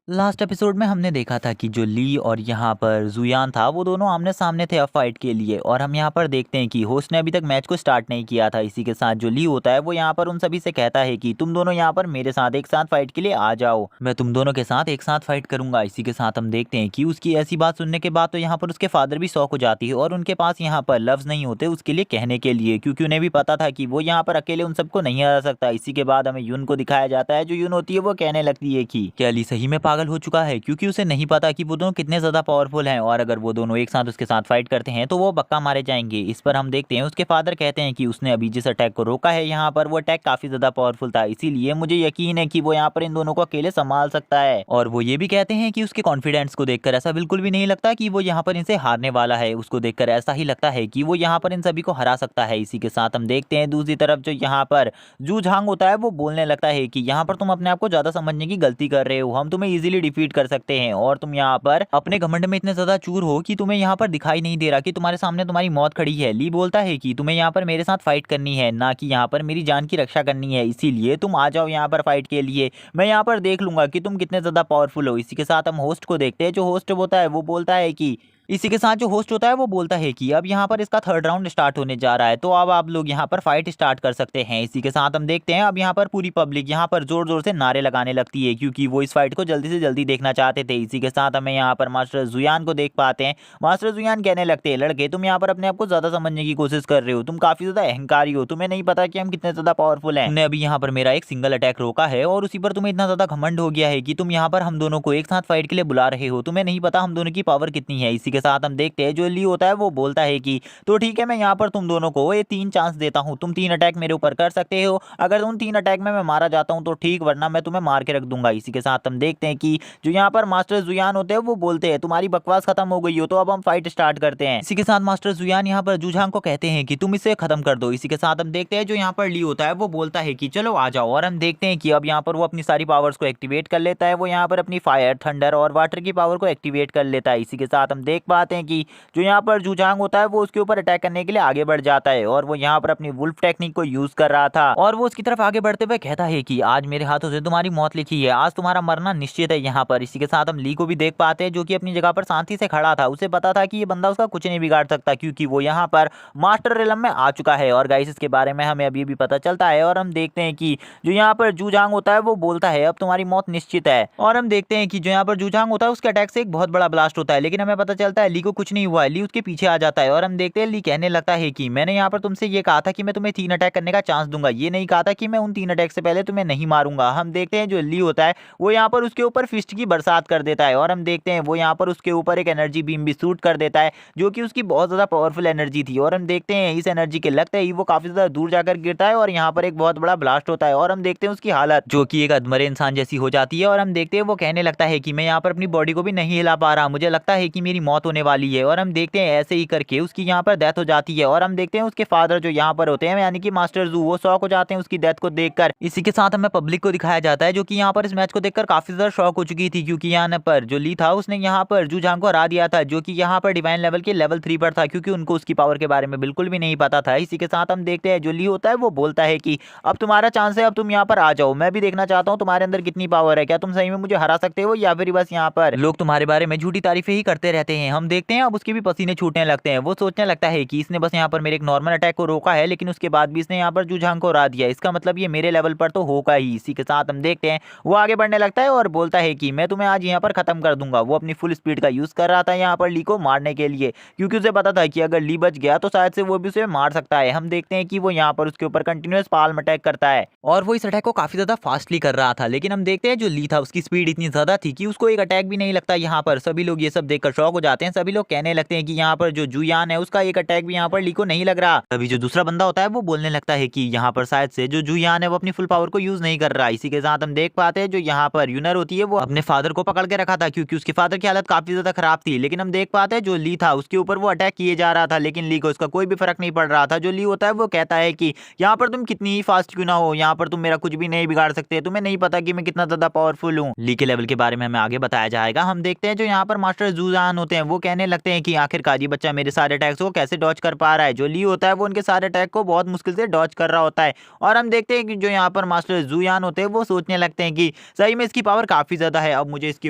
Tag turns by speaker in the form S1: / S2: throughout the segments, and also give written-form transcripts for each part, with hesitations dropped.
S1: Last episode में हमने देखा था कि जो ली और यहाँ पर जुयान था वो दोनों आमने सामने थे अब फाइट के लिए। और हम यहाँ पर देखते हैं कि होस्ट ने अभी तक मैच को स्टार्ट नहीं किया था। इसी के साथ जो ली होता है वो यहाँ पर उन सभी से कहता है कि तुम दोनों यहाँ पर मेरे साथ एक साथ फाइट के लिए आ जाओ, मैं तुम दोनों के साथ एक साथ फाइट करूंगा। इसी के साथ हम देखते हैं कि उसकी ऐसी बात सुनने के बाद तो यहाँ पर उसके फादर भी शॉक हो जाती है और उनके पास यहाँ पर लफ्ज नहीं होते उसके लिए कहने के लिए, क्योंकि उन्हें भी पता था कि वो यहाँ पर अकेले उन सबको नहीं हरा सकता। इसी के बाद हमें यून को दिखाया जाता है। जो यून होती है वो कहने लगती है कि क्या ली सही में पागल हो चुका है, क्योंकि उसे नहीं पता कि वो दोनों कितने ज्यादा पावरफुल हैं और अगर वो दोनों एक साथ उसके साथ फाइट करते हैं तो वो पक्का मारे जाएंगे। इस पर हम देखते हैं उसके फादर कहते हैं कि उसने अभी जिस अटैक को रोका है यहाँ पर वो अटैक काफी ज्यादा पावरफुल था, इसीलिए मुझे यकीन है कि वो यहाँ पर इन दोनों को अकेले संभाल सकता है। और वो ये भी कहते हैं कि उसके कॉन्फिडेंस को देखकर ऐसा बिल्कुल भी नहीं लगता कि वो यहाँ पर इनसे हारने वाला है। उसको देखकर ऐसा ही लगता है कि वो यहाँ पर इन सभी को हरा सकता है। इसी के साथ हम देखते हैं दूसरी तरफ जो यहाँ पर जू झांग होता है वो बोलने लगता है कि यहाँ पर तुम अपने आप को ज्यादा समझने की गलती कर रहे हो, हम तुम्हें इजीली डिफीट कर सकते हैं और तुम यहाँ पर अपने घमंड में इतने ज्यादा चूर हो कि तुम्हें यहाँ पर दिखाई नहीं दे रहा कि तुम्हारे सामने तुम्हारी मौत खड़ी है। ली बोलता है कि तुम्हें यहाँ पर मेरे साथ फाइट करनी है, ना कि यहाँ पर मेरी जान की रक्षा करनी है, इसीलिए तुम आ जाओ यहाँ पर फाइट के लिए। मैं यहाँ पर देख लूंगा कि तुम कितने ज्यादा पावरफुल हो। इसी के साथ हम होस्ट को देखते हैं। जो होस्ट होता है वो बोलता है कि इसी के साथ जो होस्ट होता है वो बोलता है कि अब यहाँ पर इसका थर्ड राउंड स्टार्ट होने जा रहा है, तो अब आप लोग यहाँ पर फाइट स्टार्ट कर सकते हैं। इसी के साथ हम देखते हैं अब यहाँ पर पूरी पब्लिक यहाँ पर जोर जोर से नारे लगाने लगती है, क्योंकि वो इस फाइट को जल्दी से जल्दी देखना चाहते थे। इसी के साथ हमें यहाँ पर मास्टर जुयान को देख पाते हैं। मास्टर जुयान कहने लगते हैं, लड़के तुम यहाँ पर अपने आप को ज्यादा समझने की कोशिश कर रहे हो, तुम काफी ज्यादा अहंकारी हो, तुम्हें नहीं पता कि हम कितने ज्यादा पावरफुल हैं। तुमने अभी यहाँ पर मेरा एक सिंगल अटैक रोका है और उसी पर तुम्हें इतना ज्यादा घमंड हो गया है कि तुम यहाँ पर हम दोनों को एक साथ फाइट के लिए बुला रहे हो, तुम्हें नहीं पता हम दोनों की पावर कितनी है। इसी के साथ हम देखते हैं जो ली होता है वो बोलता है कि तो ठीक है, मैं यहाँ पर तुम दोनों को ये 3 चांस देता हूँ, तुम 3 अटैक मेरे ऊपर कर सकते हो। अगर उन 3 अटैक में मैं मारा जाता हूँ तो ठीक, वरना मैं तुम्हें मार के रख दूंगा। इसी के साथ हम देखते हैं कि जो यहाँ पर मास्टर जुयान होते हैं वो बोलते हैं तुम्हारी बकवास खत्म हो गई हो, तो अब हम फाइट स्टार्ट करते हैं। इसी के साथ मास्टर जुयान यहाँ पर जूझांग को कहते हैं कि तुम इसे खत्म कर दो। इसी के साथ हम देखते हैं जो यहाँ पर ली होता है वो बोलता है कि चलो आ जाओ, और हम देखते हैं कि अब यहाँ पर वो अपनी सारी पावर्स को एक्टिवेट कर लेता है। वो यहाँ पर अपनी फायर, थंडर और वाटर की पावर को एक्टिवेट कर लेता है। इसी के साथ हम देख पाते हैं कि जो यहाँ पर जूझांग होता है वो उसके ऊपर अटैक करने के लिए आगे बढ़ जाता है और वो यहाँ पर अपनी वुल्फ टेक्निक को यूज कर रहा था और वो उसकी तरफ आगे बढ़ते हुए कहता है कि आज मेरे हाथों से तुम्हारी मौत लिखी है, आज तुम्हारा मरना निश्चित है यहाँ पर। इसी के साथ हम ली को भी देख पाते हैं जो कि अपनी जगह पर शांति से खड़ा था। उसे पता था कि ये बंदा उसका कुछ नहीं बिगाड़ सकता, क्योंकि वो यहाँ पर मास्टर रिलम में आ चुका है। और गाइस इसके बारे में हमें अभी भी पता चलता है और हम देखते हैं कि जो यहाँ पर जूझांग होता है वो बोलता है अब तुम्हारी मौत निश्चित है। और हम देखते हैं कि जो यहाँ पर जूझांग होता है उसके अटैक से एक बहुत बड़ा ब्लास्ट होता है, लेकिन हमें पता चलता है ली को कुछ नहीं हुआ है। ली उसके पीछे आ जाता है और हम देखते हैं ली कहने लगता है कि मैंने यहाँ पर तुमसे ये कहा था कि मैं तुम्हें 3 अटैक करने का चांस दूंगा, ये नहीं कहा था कि मैं उन 3 अटैक से पहले तुम्हें नहीं मारूंगा। हम देखते हैं जो ली होता है वो यहाँ पर उसके ऊपर फिस्ट की बरसात कर देता है और हम देखते हैं वो यहाँ पर उसके ऊपर एक एनर्जी बीम भी शूट कर देता है जो कि उसकी बहुत ज्यादा पावरफुल एनर्जी थी। और हम देखते हैं इस एनर्जी के लगते ही वो काफी ज्यादा दूर जाकर गिरता है और यहाँ पर एक बहुत बड़ा ब्लास्ट होता है और हम देखते हैं उसकी हालत जो कि एक अधमरे इंसान जैसी हो जाती है। और हम देखते हैं वो कहने लगता है कि मैं यहाँ पर अपनी बॉडी को भी नहीं हिला पा रहा, मुझे लगता है कि मेरी मौत होने वाली है। और हम देखते हैं ऐसे ही करके उसकी यहाँ पर डेथ हो जाती है और हम देखते हैं उसके फादर जो यहाँ पर होते हैं यानी कि मास्टर जू, वो शॉक हो जाते हैं उसकी डेथ को देखकर। इसी के साथ हमें पब्लिक को दिखाया जाता है जो कि यहाँ पर इस मैच को देखकर काफी ज्यादा शॉक हो चुकी थी, क्योंकि यहाँ पर जो ली था उसने यहाँ पर जू झांग को हरा दिया था जो कि यहाँ पर डिवाइन लेवल के लेवल 3 पर था, क्योंकि उनको उसकी पावर के बारे में बिल्कुल भी नहीं पता था। इसी के साथ हम देखते हैं जो ली होता है वो बोलता है कि अब तुम्हारा चांस है, अब तुम यहाँ पर आ जाओ, मैं भी देखना चाहता हूँ तुम्हारे अंदर कितनी पावर है, क्या तुम सही में मुझे हरा सकते हो या फिर बस यहाँ पर लोग तुम्हारे बारे में झूठी तारीफें ही करते रहते हैं। हम देखते हैं अब उसके भी पसीने छूटने लगते हैं। वो सोचने लगता है कि इसने बस यहाँ पर मेरे एक नॉर्मल अटैक को रोका है, लेकिन उसके बाद भी इसने यहाँ पर जूझांग को हरा दिया, इसका मतलब ये मेरे लेवल पर तो होगा ही। इसी के साथ हम देखते हैं वो आगे बढ़ने लगता है और बोलता है कि मैं तुम्हें आज यहाँ पर खत्म कर दूंगा। वो अपनी फुल स्पीड का यूज कर रहा था यहाँ पर ली को मारने के लिए, क्योंकि उसे पता था कि अगर ली बच गया तो शायद से वो भी उसे मार सकता है। हम देखते हैं कि वो यहाँ पर उसके ऊपर कंटिन्यूअस पाल्म अटैक करता है और वो इस अटैक को काफी ज्यादा फास्टली कर रहा था, लेकिन हम देखते हैं जो ली था उसकी स्पीड इतनी ज्यादा थी कि उसको एक अटैक भी नहीं लगता। यहाँ पर सभी लोग ये सब देखकर शॉक हो जाते हैं। सभी लोग कहने लगते हैं कि यहाँ पर जो जुयान है उसका एक अटैक भी यहाँ पर ली को नहीं लग रहा। तभी जो दूसरा बंदा होता है वो बोलने लगता है कि यहाँ पर शायद से जो जुयान है वो अपनी फुल पावर को यूज नहीं कर रहा। इसी के साथ हम देख पाते हैं जो यहाँ पर यूनर होती है वो अपने फादर को पकड़ के रखा था, क्योंकि उसके फादर की हालत काफी ज्यादा खराब थी। लेकिन हम देख पाते हैं जो ली था उसके ऊपर वो अटैक किए जा रहा था, लेकिन ली को उसका कोई भी फर्क नहीं पड़ रहा था। जो ली होता है वो कहता है कि यहाँ पर तुम कितनी ही फास्ट क्यों ना हो, यहाँ पर तुम मेरा कुछ भी नहीं बिगाड़ सकते, तुम्हें नहीं पता कि मैं कितना ज्यादा पावरफुल हूँ। ली के लेवल के बारे में हमें आगे बताया जाएगा। हम देखते हैं जो यहाँ पर मास्टर जूजान होते हैं वो कहने लगते हैं कि आखिरकार ये बच्चा मेरे सारे अटैक्स को कैसे डॉज कर पा रहा है। जो ली होता है वो उनके सारे अटैक को बहुत मुश्किल से डॉज कर रहा होता है। और हम देखते हैं कि जो यहाँ पर मास्टर जुयान होते हैं वो सोचने लगते हैं कि सही में इसकी पावर काफी ज्यादा है, अब मुझे इसके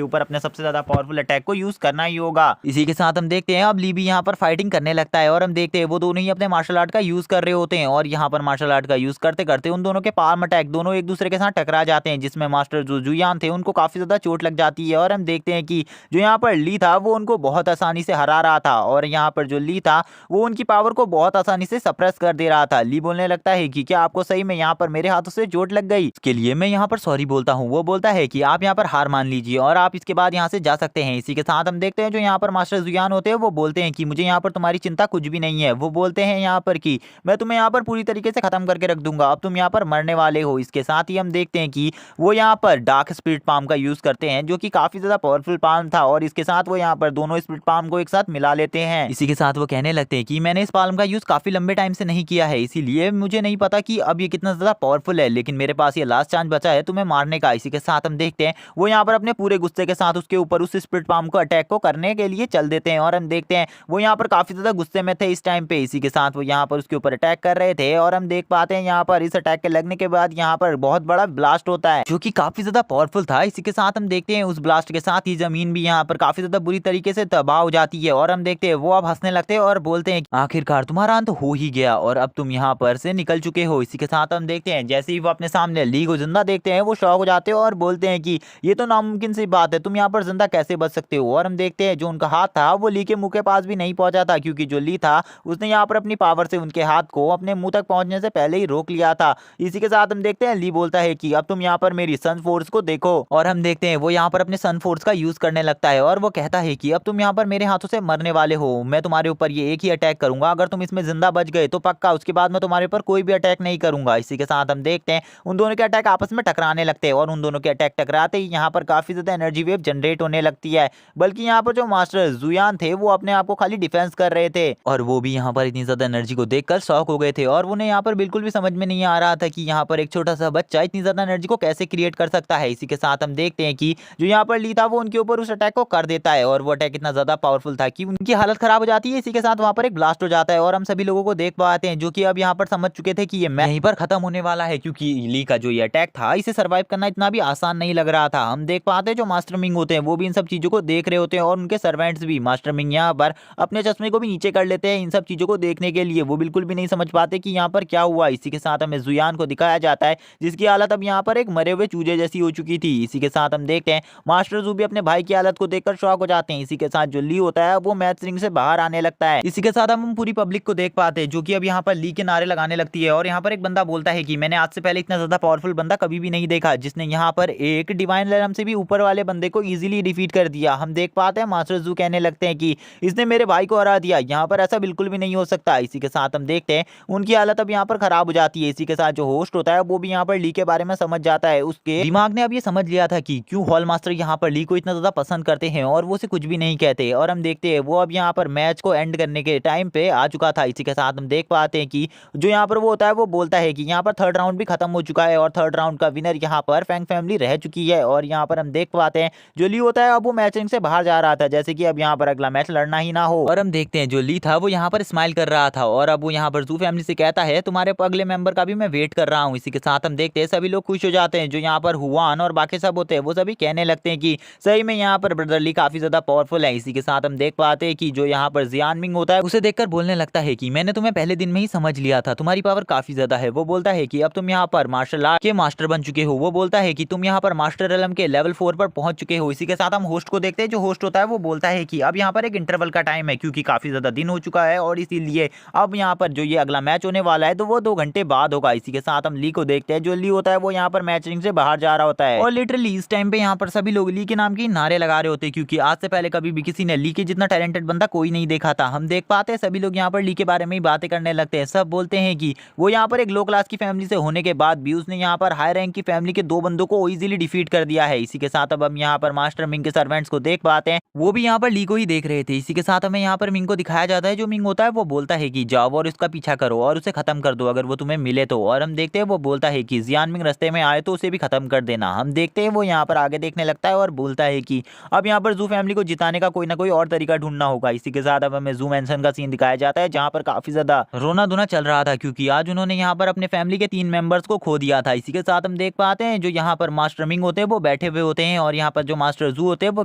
S1: ऊपर अपने सबसे ज्यादा पावरफुल अटैक को यूज करना ही होगा। इसी के साथ हम देखते हैं अब ली भी यहाँ पर फाइटिंग करने लगता है और हम देखते हैं वो दोनों ही अपने मार्शल आर्ट का यूज कर रहे होते हैं। और यहाँ पर मार्शल आर्ट का यूज करते करते उन दोनों के पाम अटैक दोनों एक दूसरे के साथ टकरा जाते हैं, जिसमें मास्टर जो जुयान थे उनको काफी ज्यादा चोट लग जाती है। और हम देखते हैं कि जो यहाँ पर ली था वो उनको बहुत आसानी से हरा रहा था और यहाँ पर जो ली था वो उनकी पावर को बहुत आसानी से सप्रेस कर दे रहा था। ली बोलने लगता है कि क्या आपको सही में यहाँ पर मेरे हाथों से चोट लग गई? इसके लिए मैं यहाँ पर सॉरी बोलता हूँ। वो बोलता है कि आप यहाँ पर हार मान लीजिए और आप इसके बाद यहाँ से जा सकते हैं। इसी के साथ हम देखते हैं जो यहाँ पर मास्टर जुयान होते हैं वो बोलते हैं कि मुझे यहाँ पर तुम्हारी चिंता कुछ भी नहीं है। वो बोलते हैं यहाँ पर कि मैं तुम्हें यहाँ पर पूरी तरीके से खत्म करके रख दूंगा, अब तुम यहाँ पर मरने वाले हो। इसके साथ ही हम देखते हैं कि वो यहाँ पर डार्क स्पिरिट पाम का यूज करते हैं जो कि काफी ज्यादा पावरफुल पाम था और इसके साथ वो यहाँ पर दोनों स्पिरिट पाम को एक साथ मिला लेते हैं। इसी के साथ वो कहने लगते हैं कि मैंने इस पाम का यूज काफी लंबे टाइम से नहीं किया है, इसीलिए मुझे नहीं पता कि अब ये कितना ज्यादा पावरफुल है, लेकिन मेरे पास ये लास्ट चांस बचा है तुम्हें मारने का। इसी के साथ हम देखते हैं वो यहाँ पर अपने पूरे गुस्से के साथ उसके ऊपर उस स्पिरिट पाम को अटैक को करने के लिए चल देते हैं। और हम देखते हैं वो यहाँ पर काफी ज्यादा गुस्से में थे इस टाइम पे। इसी के साथ वो यहाँ पर उसके ऊपर अटैक कर रहे थे और हम देख पाते हैं यहाँ पर इस अटैक के लगने के बाद यहाँ पर बहुत बड़ा ब्लास्ट होता है जो कि काफी ज्यादा पावरफुल था। इसी के साथ हम देखते हैं उस ब्लास्ट के साथ ही जमीन भी यहाँ पर काफी ज्यादा बुरी तरीके से तबाह हो जाती है। और हम देखते हैं वो अब हंसने लगते हैं और बोलते हैं आखिरकार तुम्हारा अंत हो ही गया और अब तुम यहाँ पर से निकल चुके हो। इसी के साथ हम देखते हैं जैसे ही वो अपने सामने ली को जिंदा देखते हैं वो शॉक हो जाते हैं और बोलते हैं कि ये तो नामुमकिन सी बात है, तुम यहाँ पर जिंदा कैसे बच सकते हो? और हम देखते हैं जो उनका हाथ था वो ली के मुंह के पास भी नहीं पहुंचा था, क्योंकि जो ली था उसने यहाँ पर अपनी पावर से उनके हाथ को अपने मुंह तक पहुंचने से पहले ही रोक लिया था। इसी के साथ हम देखते हैं ली बोलता है कि अब तुम यहाँ पर मेरी सन फोर्स को देखो। और हम देखते हैं वो यहाँ पर अपने सन फोर्स का यूज करने लगता है और वो कहता है कि अब तुम यहाँ पर मेरे हाथों से मरने वाले हो, मैं तुम्हारे ऊपर ये एक ही अटैक करूंगा, अगर तुम इसमें जिंदा बच गए तो पक्का उसके बाद मैं तुम्हारे ऊपर कोई भी अटैक नहीं करूंगा। इसी के साथ हम देखते हैं उन दोनों के अटैक आपस में टकराने लगते हैं और उन दोनों के अटैक टकराते ही यहाँ पर काफी ज्यादा एनर्जी वेव जनरेट होने लगती है। बल्कि यहाँ पर जो मास्टर जुयान थे वो अपने आप को खाली डिफेंस कर रहे थे और वो भी यहाँ पर इतनी ज्यादा एनर्जी को देखकर शॉक हो गए थे और उन्हें यहाँ पर बिल्कुल भी समझ में नहीं आ रहा था कि यहाँ पर एक छोटा सा बच्चा इतनी ज्यादा एनर्जी को कैसे क्रिएट कर सकता है। इसी के साथ हम देखते हैं कि जो यहाँ पर ली था वो उनके ऊपर उस अटैक को कर देता है और वो अटैक इतना ज्यादा पावरफुल था कि उनकी हालत खराब हो जाती है। इसी के साथ वहां पर एक ब्लास्ट हो जाता है और हम सभी लोगों को देख पाते हैं जो कि अब यहाँ पर समझ चुके थे कि ये मैच यहीं पर खत्म होने वाला है, क्योंकि ली का जो ये अटैक था इसे सर्वाइव करना इतना भी आसान नहीं लग रहा था। हम देख पाते हैं जो मास्टर मिंग होते हैं वो भी इन सब चीजों को देख रहे होते हैं और उनके सर्वेंट्स भी। मास्टर मिंग यहाँ पर अपने चश्मे को भी नीचे कर लेते हैं इन सब चीजों को देखने के लिए, वो बिल्कुल भी नहीं समझ पाते कि यहाँ पर क्या हुआ। इसी के साथ हमें जुयान को दिखाया जाता है जिसकी हालत अब यहाँ पर एक मरे हुए चूजे जैसी हो चुकी थी। इसी के साथ हम देखते हैं मास्टर जू भी अपने भाई की हालत को देखकर शॉक हो जाते हैं। इसी के साथ जो ली होता है वो मैच रिंग से बाहर आने लगता है। इसी के साथ हम पूरी पब्लिक को देख पाते हैं जो कि अब यहाँ पर ली के नारे लगाने लगती है और यहाँ पर एक बंदा बोलता है कि मैंने आज से पहले इतना ज्यादा पावरफुल बंदा कभी भी नहीं देखा जिसने यहाँ पर एक डिवाइन रेलम से भी ऊपर वाले बंदे को इजीली डिफीट कर दिया। हम देख पाते हैं मास्टर जू कहने लगते हैं कि इसने मेरे भाई को हरा दिया, यहाँ पर ऐसा बिल्कुल भी नहीं हो सकता। इसी के साथ हम देखते हैं उनकी हालत अब यहाँ पर खराब हो जाती है। इसी के साथ जो होस्ट होता है वो भी यहाँ पर ली के बारे में समझ जाता है, उसके दिमाग ने अब ये समझ लिया था कि क्यों हॉल मास्टर यहाँ पर ली को इतना ज्यादा पसंद करते हैं और वो उसे कुछ भी नहीं कहते। और हम देखते हैं वो अब यहाँ पर मैच को एंड करने के टाइम पे आ चुका था। इसी के साथ हम देख पाते हैं कि जो यहाँ पर वो होता है वो बोलता है कि यहाँ पर थर्ड राउंड भी खत्म हो चुका है और थर्ड राउंड का विनर यहाँ पर फैंग फैमिली रह चुकी है। और यहाँ पर हम देख पाते हैं जो ली होता है अब वो मैच रिंग से बाहर जा रहा था जैसे कि अब यहाँ पर अगला मैच लड़ना ही ना हो। और हम देखते हैं जो ली था वो यहाँ पर स्माइल कर रहा था और अब वो यहाँ पर जू फैमिली से कहता है तुम्हारे अगले मेंबर का भी मैं वेट कर रहा हूँ। इसी के साथ हम देखते हैं सभी लोग खुश हो जाते हैं, जो यहाँ पर हुआन और बाकी सब होते हैं वो सभी कहने लगते हैं कि सही में यहाँ पर ब्रदर ली काफी ज्यादा पावरफुल है। इसी के साथ हम देख पाते हैं कि जो यहाँ पर जियान मिंग होता है उसे देखकर बोलने लगता है कि मैंने तुम्हें पहले दिन में ही समझ लिया था, तुम्हारी पावर काफी ज्यादा है। वो बोलता है कि अब तुम यहाँ पर मार्शल आर्ट के मास्टर बन चुके हो। वो बोलता है कि तुम यहाँ पर मास्टर एलम के लेवल 4 पर पहुंच चुके हो। इसी के साथ हम होस्ट को देखते हैं, जो होस्ट होता है वो बोलता है कि अब यहाँ पर एक इंटरवल का टाइम है क्योंकि काफी ज्यादा दिन हो चुका है और इसीलिए अब यहाँ पर जो ये अगला मैच होने वाला है तो वो 2 घंटे बाद होगा। इसी के साथ हम ली को देखते हैं, जो ली होता है वो यहाँ पर मैच रिंग से बाहर जा रहा होता है और लिटरली इस टाइम पे यहाँ पर सभी लोग ली के नाम की नारे लगा रहे होते हैं क्योंकि आज से पहले कभी भी किसी ने ली के जितना टैलेंटेड बंदा कोई नहीं देखा था। हम देख पाते हैं सभी लोग यहाँ पर ली के बारे में ही बातें करने लगते हैं। सब बोलते हैं कि वो यहाँ पर एक लो क्लास की फैमिली से होने के बाद भी उसने यहाँ पर हाई रैंक की फैमिली के 2 बंदों को इजीली डिफीट कर दिया है। इसी के साथ अब हम यहाँ पर मास्टर मिंग के सर्वेंट्स को देख पाते हैं, वो भी यहाँ पर ली को ही देख रहे थे। इसी के साथ हमें यहाँ पर मिंग को दिखाया जाता है, जो मिंग होता है वो बोलता है कि जाओ और उसका पीछा करो और उसे खत्म कर दो अगर वो तुम्हें मिले तो। और हम देखते हैं वो बोलता है कि जियान मिंग रास्ते में आए तो उसे भी खत्म कर देना। हम देखते हैं वो यहाँ पर आगे देखने लगता है और बोलता है कि अब यहाँ पर जू फैमिली को जिताने का कोई कोई ना कोई और तरीका ढूंढना होगा। इसी के साथ अब हमें जू मेंशन का सीन दिखाया जाता है जहाँ पर काफी ज्यादा रोना धोना चल रहा था, क्योंकि आज उन्होंने यहाँ पर अपने फैमिली के 3 मेंबर्स को खो दिया था। इसी के साथ हम देख पाते हैं जो यहाँ पर मास्टर मिंग होते हैं वो बैठे हुए होते हैं और यहाँ पर जो मास्टर जू होते हैं वो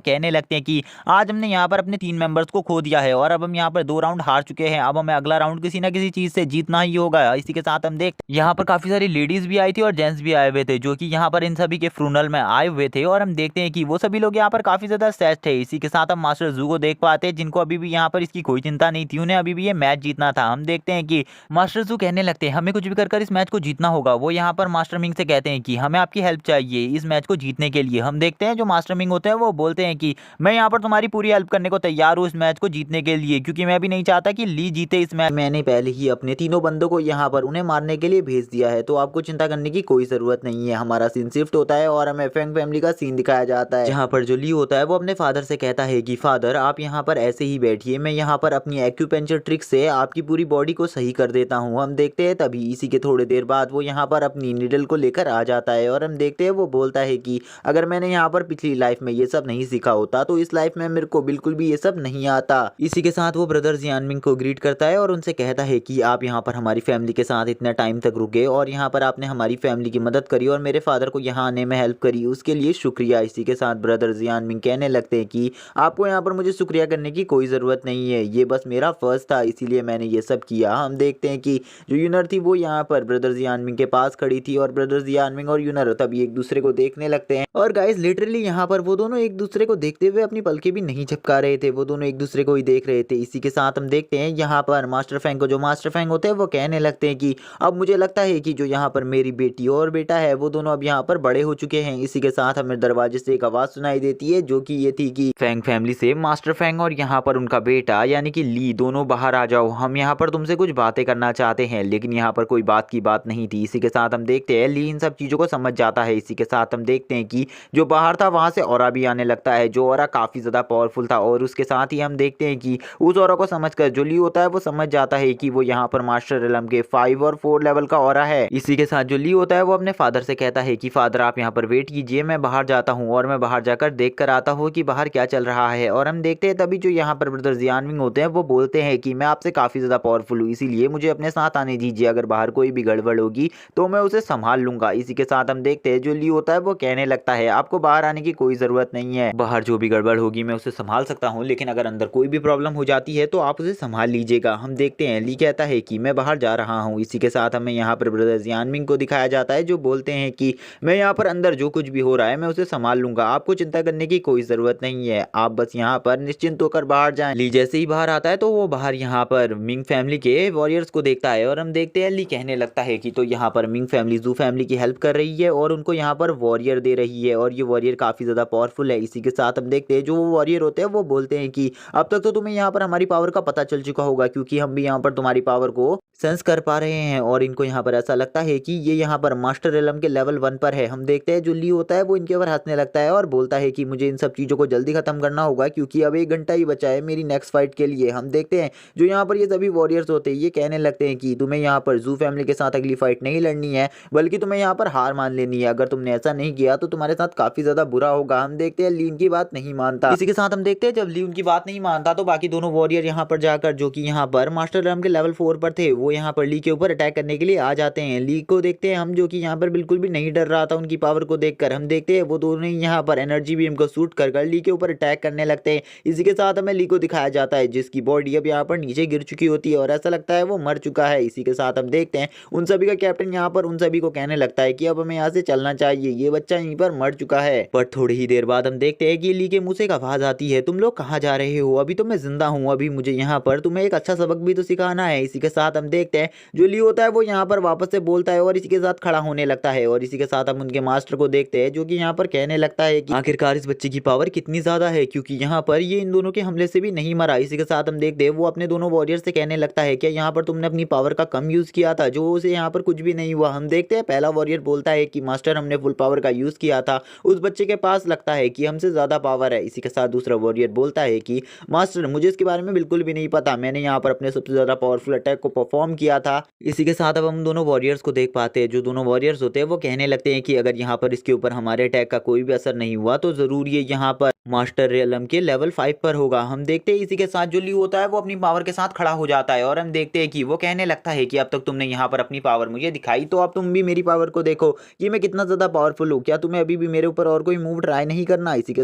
S1: कहने लगते हैं कि आज हमने यहाँ पर अपने 3 मेंबर्स को खो दिया है और अब हम यहाँ पर 2 राउंड हार चुके हैं, अब हमें अगला राउंड किसी ना किसी चीज से जीतना ही होगा। इसी के साथ हम देख यहाँ पर काफी सारी लेडीज भी आई थी और जेंट्स भी आए हुए थे जो कि यहाँ पर इन सभी के फ्रूनल में आए हुए थे और हम देखते हैं कि वो सभी लोग यहाँ पर काफी ज्यादा सैड थे। इसी के साथ हम मास्टर जू को देख पाते हैं जिनको अभी भी यहाँ पर इसकी कोई चिंता नहीं थी, उन्हें अभी भी ये मैच जीतना था। हम देखते हैं कि मास्टर जू कहने लगते हैं हमें कुछ भी कर इस मैच को जीतना होगा। वो यहाँ पर मास्टर मिंग से कहते हैं कि हमें आपकी हेल्प चाहिए इस मैच को जीतने के लिए। हम देखते हैं जो मास्टर मिंग होते हैं वो बोलते हैं कि मैं यहाँ पर तुम्हारी पूरी हेल्प करने को तैयार हूँ इस मैच को जीतने के लिए, क्योंकि मैं भी नहीं चाहता कि ली जीते इस मैच। मैंने पहले ही अपने तीनों बंदों को यहाँ पर उन्हें मारने के लिए भेज दिया है, तो आपको चिंता करने की कोई जरूरत नहीं है। हमारा सीन शिफ्ट होता है और हमें फैंग फैमिली का सीन दिखाया जाता है जहाँ पर जो ली होता है वो अपने फादर से कहता है कि फादर आप यहाँ पर ऐसे ही बैठिए, मैं यहाँ पर अपनी एक्यूपेंचर ट्रिक से आपकी पूरी बॉडी को सही कर देता हूँ। हम देखते हैं तभी इसी के थोड़ी देर बाद वो यहाँ पर अपनी निडल को लेकर आ जाता है और हम देखते हैं वो बोलता है कि अगर मैंने यहाँ पर पिछली लाइफ में ये सब नहीं सीखा होता तो इस लाइफ में मेरे को बिल्कुल भी ये सब नहीं आता। इसी के साथ वो ब्रदर जियानमिंग को ग्रीट करता है और उनसे कहता है कि आप यहाँ पर हमारी फैमिली के साथ इतना टाइम तक रुके और यहाँ पर आपने हमारी फैमिली की मदद करी और मेरे फादर को यहाँ आने में हेल्प करी, उसके लिए शुक्रिया। इसी के साथ ब्रदर जियानमिंग कहने लगते हैं कि आपको यहाँ पर मुझे शुक्रिया करने की कोई ज़रूरत नहीं है, ये बस मेरा फर्ज था इसीलिए मैंने ये सब किया। हम देखते हैं कि जो यूनर थी वो यहाँ पर ब्रदर जियानमिंग के पास खड़ी थी और ब्रदर जियानमिंग और यूनर तभी एक दूसरे को देखने लगते हैं। और गाइस लिटरली यहाँ पर वो दोनों एक दूसरे को देखते हुए अपनी पलकें भी नहीं झपका रहे थे, वो दोनों एक दूसरे को ही देख रहे थे। इसी के साथ हम देखते हैं यहाँ पर मास्टर फैंग को, जो मास्टर फैंग होते हैं वो कहने लगते हैं कि अब मुझे लगता है कि जो यहाँ पर मेरी बेटी और बेटा है वो दोनों अब यहाँ पर बड़े हो चुके हैं। इसी के साथ हमें दरवाजे से एक आवाज सुनाई देती है जो कि ये थी कि फैंग फैमिली से मास्टर फैंग और यहाँ पर उनका बेटा यानी कि ली दोनों बाहर आ जाओ, हम यहाँ पर तुमसे कुछ बातें करना चाहते हैं। लेकिन यहाँ पर कोई बात की बात नहीं थी। इसी के साथ हम देखते हैं ली इन सब चीजों को समझ जाता है। इसी के साथ हम देखते हैं कि जो बाहर था वहां से ऑरा भी आने लगता है, जो ऑरा काफी ज्यादा पावरफुल था और उसके साथ ही हम देखते हैं कि उस ऑरा को समझकर जो ली होता है वो समझ जाता है कि वो यहाँ पर मास्टर रिलम के 5 और 4 लेवल का ऑरा है। इसी के साथ जो ली होता है वो अपने फादर से कहता है कि फादर आप यहाँ पर वेट कीजिए, मैं बाहर जाता हूँ और मैं बाहर जाकर देख कर आता हूँ कि बाहर क्या चल रहा है। और हम देखते हैं तभी जो यहाँ पर ब्रदर जियानमिंग होते हैं वो बोलते हैं कि मैं आपसे काफी ज्यादा पावरफुल हूँ, इसीलिए मुझे अपने साथ आने दीजिए, अगर बाहर कोई भी गड़बड़ होगी तो मैं उसे संभाल लूंगा। इसी के साथ हम देखते हैं जो ली होता है वो कहने लगता है आपको बाहर आने की कोई जरूरत नहीं है, बाहर जो भी गड़बड़ होगी मैं उसे संभाल सकता हूँ, लेकिन अगर अंदर कोई भी प्रॉब्लम हो जाती है तो आप उसे संभाल लीजिएगा। हम देखते हैं ली कहता है कि मैं बाहर जा रहा हूँ। इसी के साथ हमें यहाँ पर ब्रदर जियानमिंग को दिखाया जाता है जो बोलते हैं कि मैं यहाँ पर अंदर जो कुछ भी हो रहा है मैं उसे संभाल लूंगा, आपको चिंता करने की कोई जरूरत नहीं है, आप बस यहाँ पर निश्चिंत होकर बाहर जाएं। ली जैसे ही बाहर आता है तो वो बाहर यहाँ पर मिंग फैमिली के वॉरियर्स को देखता है और हम देखते हैं ली कहने लगता है कि तो यहाँ पर मिंग फैमिली जू फैमिली की हेल्प कर रही है और उनको यहाँ पर वॉरियर दे रही है और ये वॉरियर काफी ज्यादा पावरफुल है। इसी के साथ हम देखते हैं जो वो वॉरियर होते हैं वो बोलते हैं कि अब तक तो तुम्हें यहाँ पर हमारी पावर का पता चल चुका होगा, क्योंकि हम भी यहाँ पर तुम्हारी पावर को सेंस कर पा रहे हैं और इनको यहाँ पर ऐसा लगता है कि ये यहाँ पर मास्टर रिलम के लेवल 1 पर है। हम देखते हैं जो ली होता है वो इनके ऊपर हंसने लगता है और बोलता है कि मुझे इन सब चीजों को जल्दी खत्म करना होगा क्योंकि अब 1 घंटा ही बचा है मेरी नेक्स्ट फाइट के लिए। हम देखते हैं जो यहाँ पर ये सभी वॉरियर्स होते हैं ये कहने लगते हैं कि तुम्हें यहाँ पर जू फैमिली के साथ अगली फाइट नहीं लड़नी है, बल्कि तुम्हें यहाँ पर हार मान लेनी है। अगर तुमने ऐसा नहीं किया तो तुम्हारे साथ काफी ज्यादा बुरा होगा। हम देखते हैं ली इनकी बात नहीं मानता। इसी के साथ हम देखते हैं जब ली उनकी बात नहीं मानता तो बाकी दोनों वॉरियर यहाँ पर जाकर जो कि यहाँ पर मास्टर रिलम के लेवल 4 पर थे वो यहाँ पर ली के ऊपर अटैक करने के लिए आ जाते हैं। ली को देखते हैं हम जो कि यहाँ पर बिल्कुल भी नहीं डर रहा था उनकी पावर को देखकर। हम देखते हैं वो दोनों ही यहाँ पर एनर्जी बीम को शूट कर ली के ऊपर अटैक करने लगते हैं। इसी के साथ हमें ली को दिखाया जाता है जिसकी बॉडी अब यहाँ पर नीचे गिर चुकी होती है और ऐसा लगता है वो मर चुका है। इसी के साथ हम देखते हैं उन सभी का कैप्टन यहाँ पर उन सभी को कहने लगता है कि अब हमें यहाँ से चलना चाहिए, ये बच्चा यहीं पर मर चुका है। पर थोड़ी ही देर बाद हम देखते हैं कि ली के मुंह से एक आवाज आती है, तुम लोग कहाँ जा रहे हो? अभी तो मैं जिंदा हूँ, अभी मुझे यहाँ पर तुम्हें एक अच्छा सबक भी तो सिखाना है। इसी के साथ हम देखते हैं जो ली होता है वो यहाँ पर वापस से बोलता है और इसी के साथ खड़ा होने लगता है और इसी के साथ हम उनके मास्टर को देखते हैं जो कि यहाँ पर कहने लगता है कि आखिरकार इस बच्चे की पावर कितनी ज्यादा है, क्योंकि यहाँ पर ये इन दोनों के हमले से भी नहीं मरा। इसी के साथ हम देखते हैं वो अपने दोनों वॉरियर से कहने लगता है कि यहाँ पर तुमने अपनी पावर का कम यूज किया था, जो उसे यहाँ पर कुछ भी नहीं हुआ। हम देखते हैं पहला वॉरियर बोलता है कि मास्टर हमने फुल पावर का यूज किया था, उस बच्चे के पास लगता है कि हमसे ज्यादा पावर है। इसी के साथ दूसरा वॉरियर बोलता है कि मास्टर मुझे इसके बारे में बिल्कुल भी नहीं पता, मैंने यहाँ पर अपने सबसे ज्यादा पावरफुल अटैक को परफॉर्म किया था। इसी के साथ अब हम दोनों वॉरियर्स को देख पाते हैं। जो दोनों वॉरियर्स होते हैं वो कहने लगते हैं कि अगर यहाँ पर इसके ऊपर हमारे अटैक का कोई भी असर नहीं हुआ तो जरूर ये यहाँ पर मास्टर रियलम के लेवल 5 पर होगा। हम देखते हैं इसी के साथ जो ली होता है वो अपनी पावर के साथ खड़ा हो जाता है और हम देखते हैं कि वो कहने लगता है कि अब तक तुमने यहाँ पर अपनी पावर मुझे दिखाई, तो अब तुम भी मेरी पावर को देखो कि मैं कितना ज़्यादा पावरफुल हूँ। क्या तुम्हें अभी भी मेरे ऊपर और कोई मूव ट्राई नहीं करना? इसी के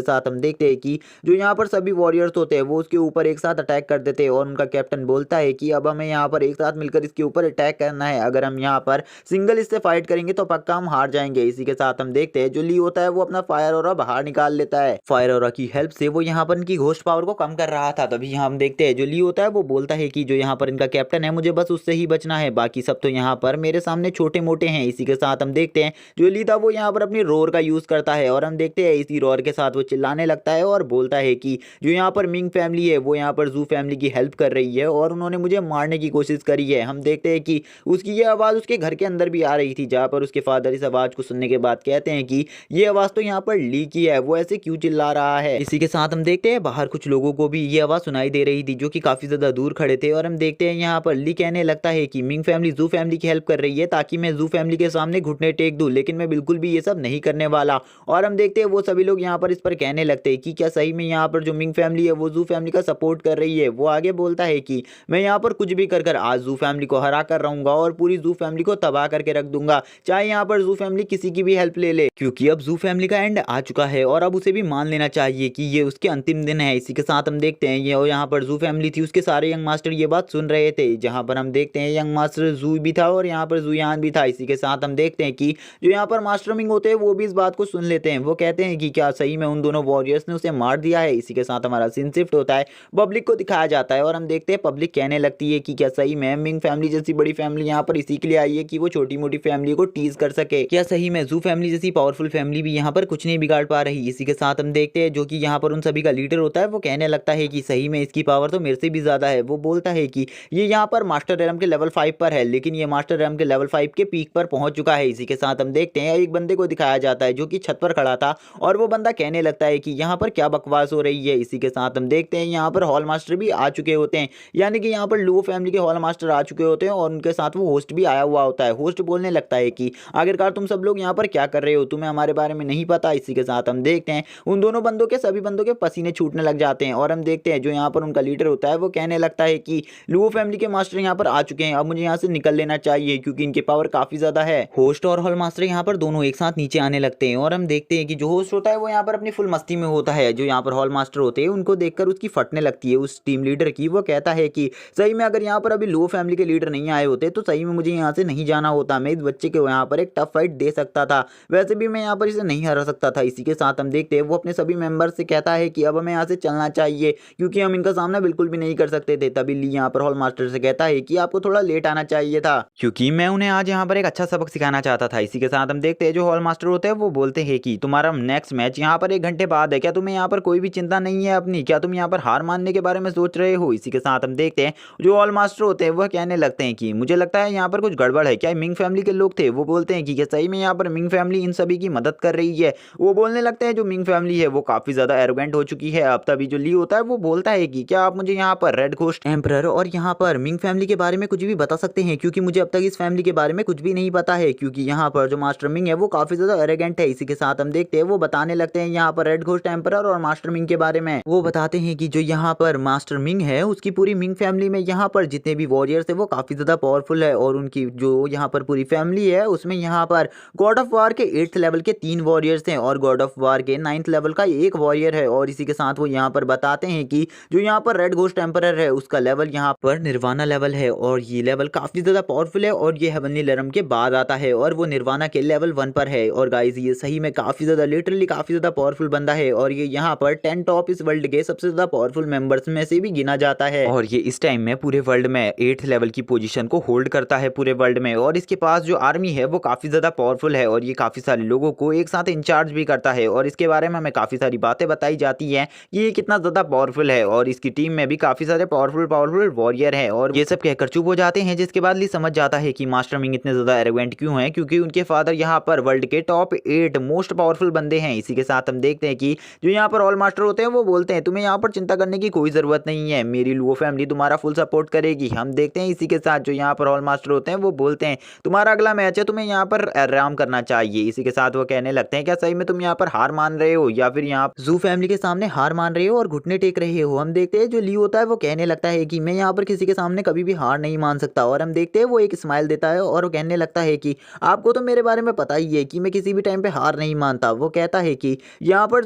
S1: साथ हम देखते हैं कि जो यहाँ पर सभी वॉरियर्स होते हैं वो उसके ऊपर एक साथ अटैक कर देते हैं और उनका कैप्टन बोलता है कि अब हमें यहाँ पर एक साथ मिलकर इसके ऊपर अटैक करना है। अगर हम यहाँ पर सिंगल इससे फाइट करेंगे तो पक्का हम हार जाएंगे। इसी के साथ हम देखते हैं जो ली होता है वो अपना फायर ऑरा बाहर निकाल लेता है। फायर ऑरा की हेल्प से वो यहाँ पर इनकी घोस्ट पावर को कम कर रहा था। तभी यहाँ हम देखते हैं जो ली होता है वो बोलता है कि जो यहाँ पर इनका कैप्टन है मुझे बस उससे ही बचना है, बाकी सब तो यहाँ पर मेरे सामने छोटे मोटे हैं। इसी के साथ हम देखते हैं जो ली था वो यहाँ पर अपनी रोर का यूज करता है और हम देखते हैं इसी रोर के साथ वो चिल्लाने लगता है और बोलता है कि जो यहाँ पर मिंग फैमिली है वो यहाँ पर जू फैमिली की हेल्प कर रही है और उन्होंने मुझे मारने की कोशिश करी है। हम देखते हैं कि उसकी ये आवाज़ उसके घर के अंदर भी आ रही थी, जहाँ पर उसके फादर इस आवाज़ को सुनने के बाद कहते हैं कि ये आवाज़ तो यहाँ पर ली की है, वो ऐसे क्यों चिल्ला रहा है। इसी के साथ हम देखते हैं बाहर कुछ लोगों को भी ये आवाज़ सुनाई दे रही थी जो कि काफ़ी ज़्यादा दूर खड़े थे और हम देखते हैं यहाँ पर ली कहने लगता है कि मिंग फैमिली जू फैमिली की हेल्प कर रही है ताकि मैं जू फैमिली के सामने घुटने टेक दूँ, लेकिन मैं बिल्कुल भी ये सब नहीं करने वाला। और हम देखते हैं वो सभी लोग यहाँ पर इस पर कहने लगते हैं कि क्या सही में यहाँ पर जो मिंग फैमिली है वो जू फैमिली का सपोर्ट कर रही है। वो आगे बोलता है कि मैं यहाँ पर कुछ भी कर आज जू फैमिली को हरा कर रहूंगा और पूरी जू फैमिली को तबाह करके रख दूंगा, चाहे यहाँ पर जू फैमिली किसी की भी हेल्प ले ले, क्योंकि अब जू फैमिली का एंड आ चुका है और अब उसे भी मान लेना चाहिए कि ये उसके अंतिम दिन है। इसी के साथ हम देखते हैं ये यहाँ पर जू फैमिली थी उसके सारे यंग मास्टर ये बात सुन रहे थे, जहाँ पर हम देखते हैं यंग मास्टर जू भी था और यहाँ पर जुयान भी था। इसी के साथ हम देखते हैं कि जो यहाँ पर मास्टर मिंग होते हैं वो भी इस बात को सुन लेते हैं। वो कहते हैं कि क्या सही में उन दोनों वॉरियर्स ने उसे मार दिया है। इसी के साथ हमारा सीन शिफ्ट होता है, पब्लिक को दिखाया जाता है और हम देखते हैं पब्लिक कहने लगती है कि क्या सही में मिंग फैमिली जैसी बड़ी फैमिली यहाँ पर इसी के लिए आई है कि वो छोटी मोटी फैमिली को टीज कर सके। क्या सही में जू फैमिली जैसी पावरफुल फैमिली भी यहाँ पर कुछ नहीं बिगाड़ पा रही। इसी के साथ हम देखते हैं जो कि यहाँ पर उन सभी का लीडर होता है वो कहने लगता है कि सही में इसकी पावर तो मेरे से भी ज्यादा है। वो बोलता है कि ये यहाँ पर मास्टर रेलम के लेवल 5 पर है, लेकिन ये मास्टर रेलम के लेवल 5 के पीक पर पहुंच चुका है। इसी के साथ हम देखते हैं एक बंदे को दिखाया जाता है जो कि छत पर खड़ा था और वो बंदा कहने लगता है कि यहाँ पर क्या बकवास हो रही है। इसी के साथ हम देखते हैं यहाँ पर हॉल मास्टर भी आ चुके होते हैं, यानी कि यहाँ पर लुओ फैमिली के हॉल मास्टर आ चुके होते हैं और उनके साथ वो होस्ट भी आया हुआ होता है। होस्ट बोलने लगता है कि आखिरकार तुम सब लोग यहाँ पर क्या कर रहे हो, तुम्हें हमारे बारे में नहीं पता। इसी के साथ हम देखते हैं उन दोनों बंदों के सभी बंदों के पसीने छूटने लग जाते हैं और हम देखते हैं जो यहाँ पर उनका लीडर होता है वो कहने लगता है कि लुओ फैमिली के मास्टर यहाँ पर आ चुके हैं, अब मुझे यहाँ से निकल लेना चाहिए क्योंकि इनकी पावर काफी ज्यादा है। होस्ट और हॉल मास्टर यहाँ पर दोनों एक साथ नीचे आने लगते हैं और हम देखते हैं कि जो होस्ट होता है वो यहाँ पर अपनी फुल मस्ती में होता है। जो यहाँ पर हॉल मास्टर होते हैं उनको देखकर उसकी फटने लगती है उस टीम लीडर की। वो कहता है कि सही में अगर यहाँ पर अभी लुओ फैमिली के लीडर नहीं आए होते तो सही में मुझे यहाँ से नहीं जाना होता, मैं इस बच्चे को यहाँ पर एक टफ फाइट दे सकता था, वैसे भी मैं यहाँ पर इसे नहीं हरा सकता था। इसी के साथ हम देखते हैं वो अपने सभी मेंबर से कहता है कि अब हमें यहाँ से चलना चाहिए क्योंकि हम इनका सामना बिल्कुल भी नहीं कर सकते थे। तभी ली यहाँ पर हॉल मास्टर से कहता है कि आपको थोड़ा लेट आना चाहिए था क्योंकि मैं उन्हें आज यहाँ पर एक अच्छा सबक सिखाना चाहता था। इसी के साथ हम देखते हैं जो हॉल मास्टर होते हैं वो बोलते हैं कि तुम्हारा नेक्स्ट मैच यहाँ पर 1 घंटे बाद है, क्या तुम्हें यहाँ पर कोई भी चिंता नहीं है अपनी, क्या तुम यहाँ पर हार मानने के बारे में सोच रहे हो। इसी के साथ हम देखते हैं जो हॉल मास्टर होते हैं वह कहने लगते हैं कि मुझे लगता है यहाँ पर कुछ गड़बड़ है, क्या मिंग फैमिली के लोग थे। वो बोलते हैं कि क्या सही में यहाँ पर मिंग फैमिली इन सभी की मदद कर रही है। वो बोलने लगते हैं जो मिंग फैमिली है वो काफी ज्यादा एरोगेंट हो चुकी है। अब तभी जो ली होता है वो बोलता है कि क्या आप मुझे यहाँ पर रेड घोस्ट एम्परर और यहाँ पर मिंग फैमिली के बारे में कुछ भी बता सकते हैं, क्योंकि मुझे अब तक इस फैमिली के बारे में कुछ भी नहीं पता है, क्योंकि यहाँ पर जो मास्टर मिंग है वो काफी ज्यादा एरोगेंट है। इसी के साथ हम देखते हैं वो बताने लगते हैं यहाँ पर रेड घोस्ट एम्परर और मास्टर मिंग के बारे में। वो बताते हैं कि जो यहाँ पर मास्टर मिंग है उसकी पूरी मिंग फैमिली में यहाँ पर जितने भी वॉरियर्स है वो काफी ज्यादा पावरफुल है और उनकी जो यहाँ पर पूरी फैमिली है उसमें यहाँ पर गॉड ऑफ वार के 8th लेवल के 3 वॉरियर्स हैं और गॉड ऑफ वार के 9th लेवल का 1 वॉरियर है। और इसी के साथ वो यहाँ पर बताते हैं कि जो यहाँ पर रेड घोस्ट एम्परर है उसका लेवल यहाँ पर निर्वाणा लेवल है और ये लेवल काफी ज्यादा पावरफुल है और ये हेवनली रेलम के बाद आता है और वो निर्वाणा के लेवल 1 पर है। और गाइस ये सही में काफी ज्यादा लिटरली काफी ज्यादा पावरफुल बंदा है और ये यहाँ पर 10 टॉप इस वर्ल्ड के सबसे ज्यादा पावरफुल मेंबर्स में से भी गिना जाता है और ये इस टाइम में पूरे वर्ल्ड में 8th लेवल की पोजीशन को होल्ड करता है पूरे वर्ल्ड में। और इसके पास जो आर्मी है वो काफी ज्यादा पावरफुल है और ये काफी सारे लोगों को एक साथ इंचार्ज भी करता है और इसके बारे में हमें काफी सारी बातें बताई जाती है कि ये कितना ज्यादा पावरफुल है और इसकी टीम में भी काफी सारे पावरफुल वॉरियर है। और ये सब कहकर चुप हो जाते हैं, जिसके बाद ली समझ जाता है कि मास्टर मिंग इतने ज्यादा एरोगेंट क्यों हैं, क्योंकि उनके फादर यहाँ पर वर्ल्ड के टॉप 8 मोस्ट पावरफुल बंदे हैं। इसी के साथ हम देखते हैं कि जो यहाँ पर ऑल मास्टर होते हैं वो बोलते हैं तुम्हें यहाँ पर चिंता करने की कोई जरूरत नहीं है, मेरी लुओ फैमिली तुम्हारा फुल सपोर्ट करेगी। हम देखते हैं इसी के साथ जो यहाँ पर ऑल मास्टर होते हैं वो बोलते हैं तुम्हारा अगला मैच है, तुम्हें यहाँ पर आराम करना चाहिए। इसी के साथ वो कहने लगते हैं क्या सही में तुम यहाँ पर हार मान रहे हो या फिर यहाँ जू फैमिली के सामने हार मान रहे हो और घुटने टेक रहे हो। हम देखते हैं जो ली होता है वो कहने लगता है कि मैं यहाँ पर किसी के सामने कभी भी हार नहीं मान सकता, और हम देखते हैं वो एक स्माइल देता है और वो कहने लगता है कि आपको तो मेरे बारे में पता ही है कि मैं किसी भी टाइम पे हार नहीं मानता। वो कहता है कि यहाँ पर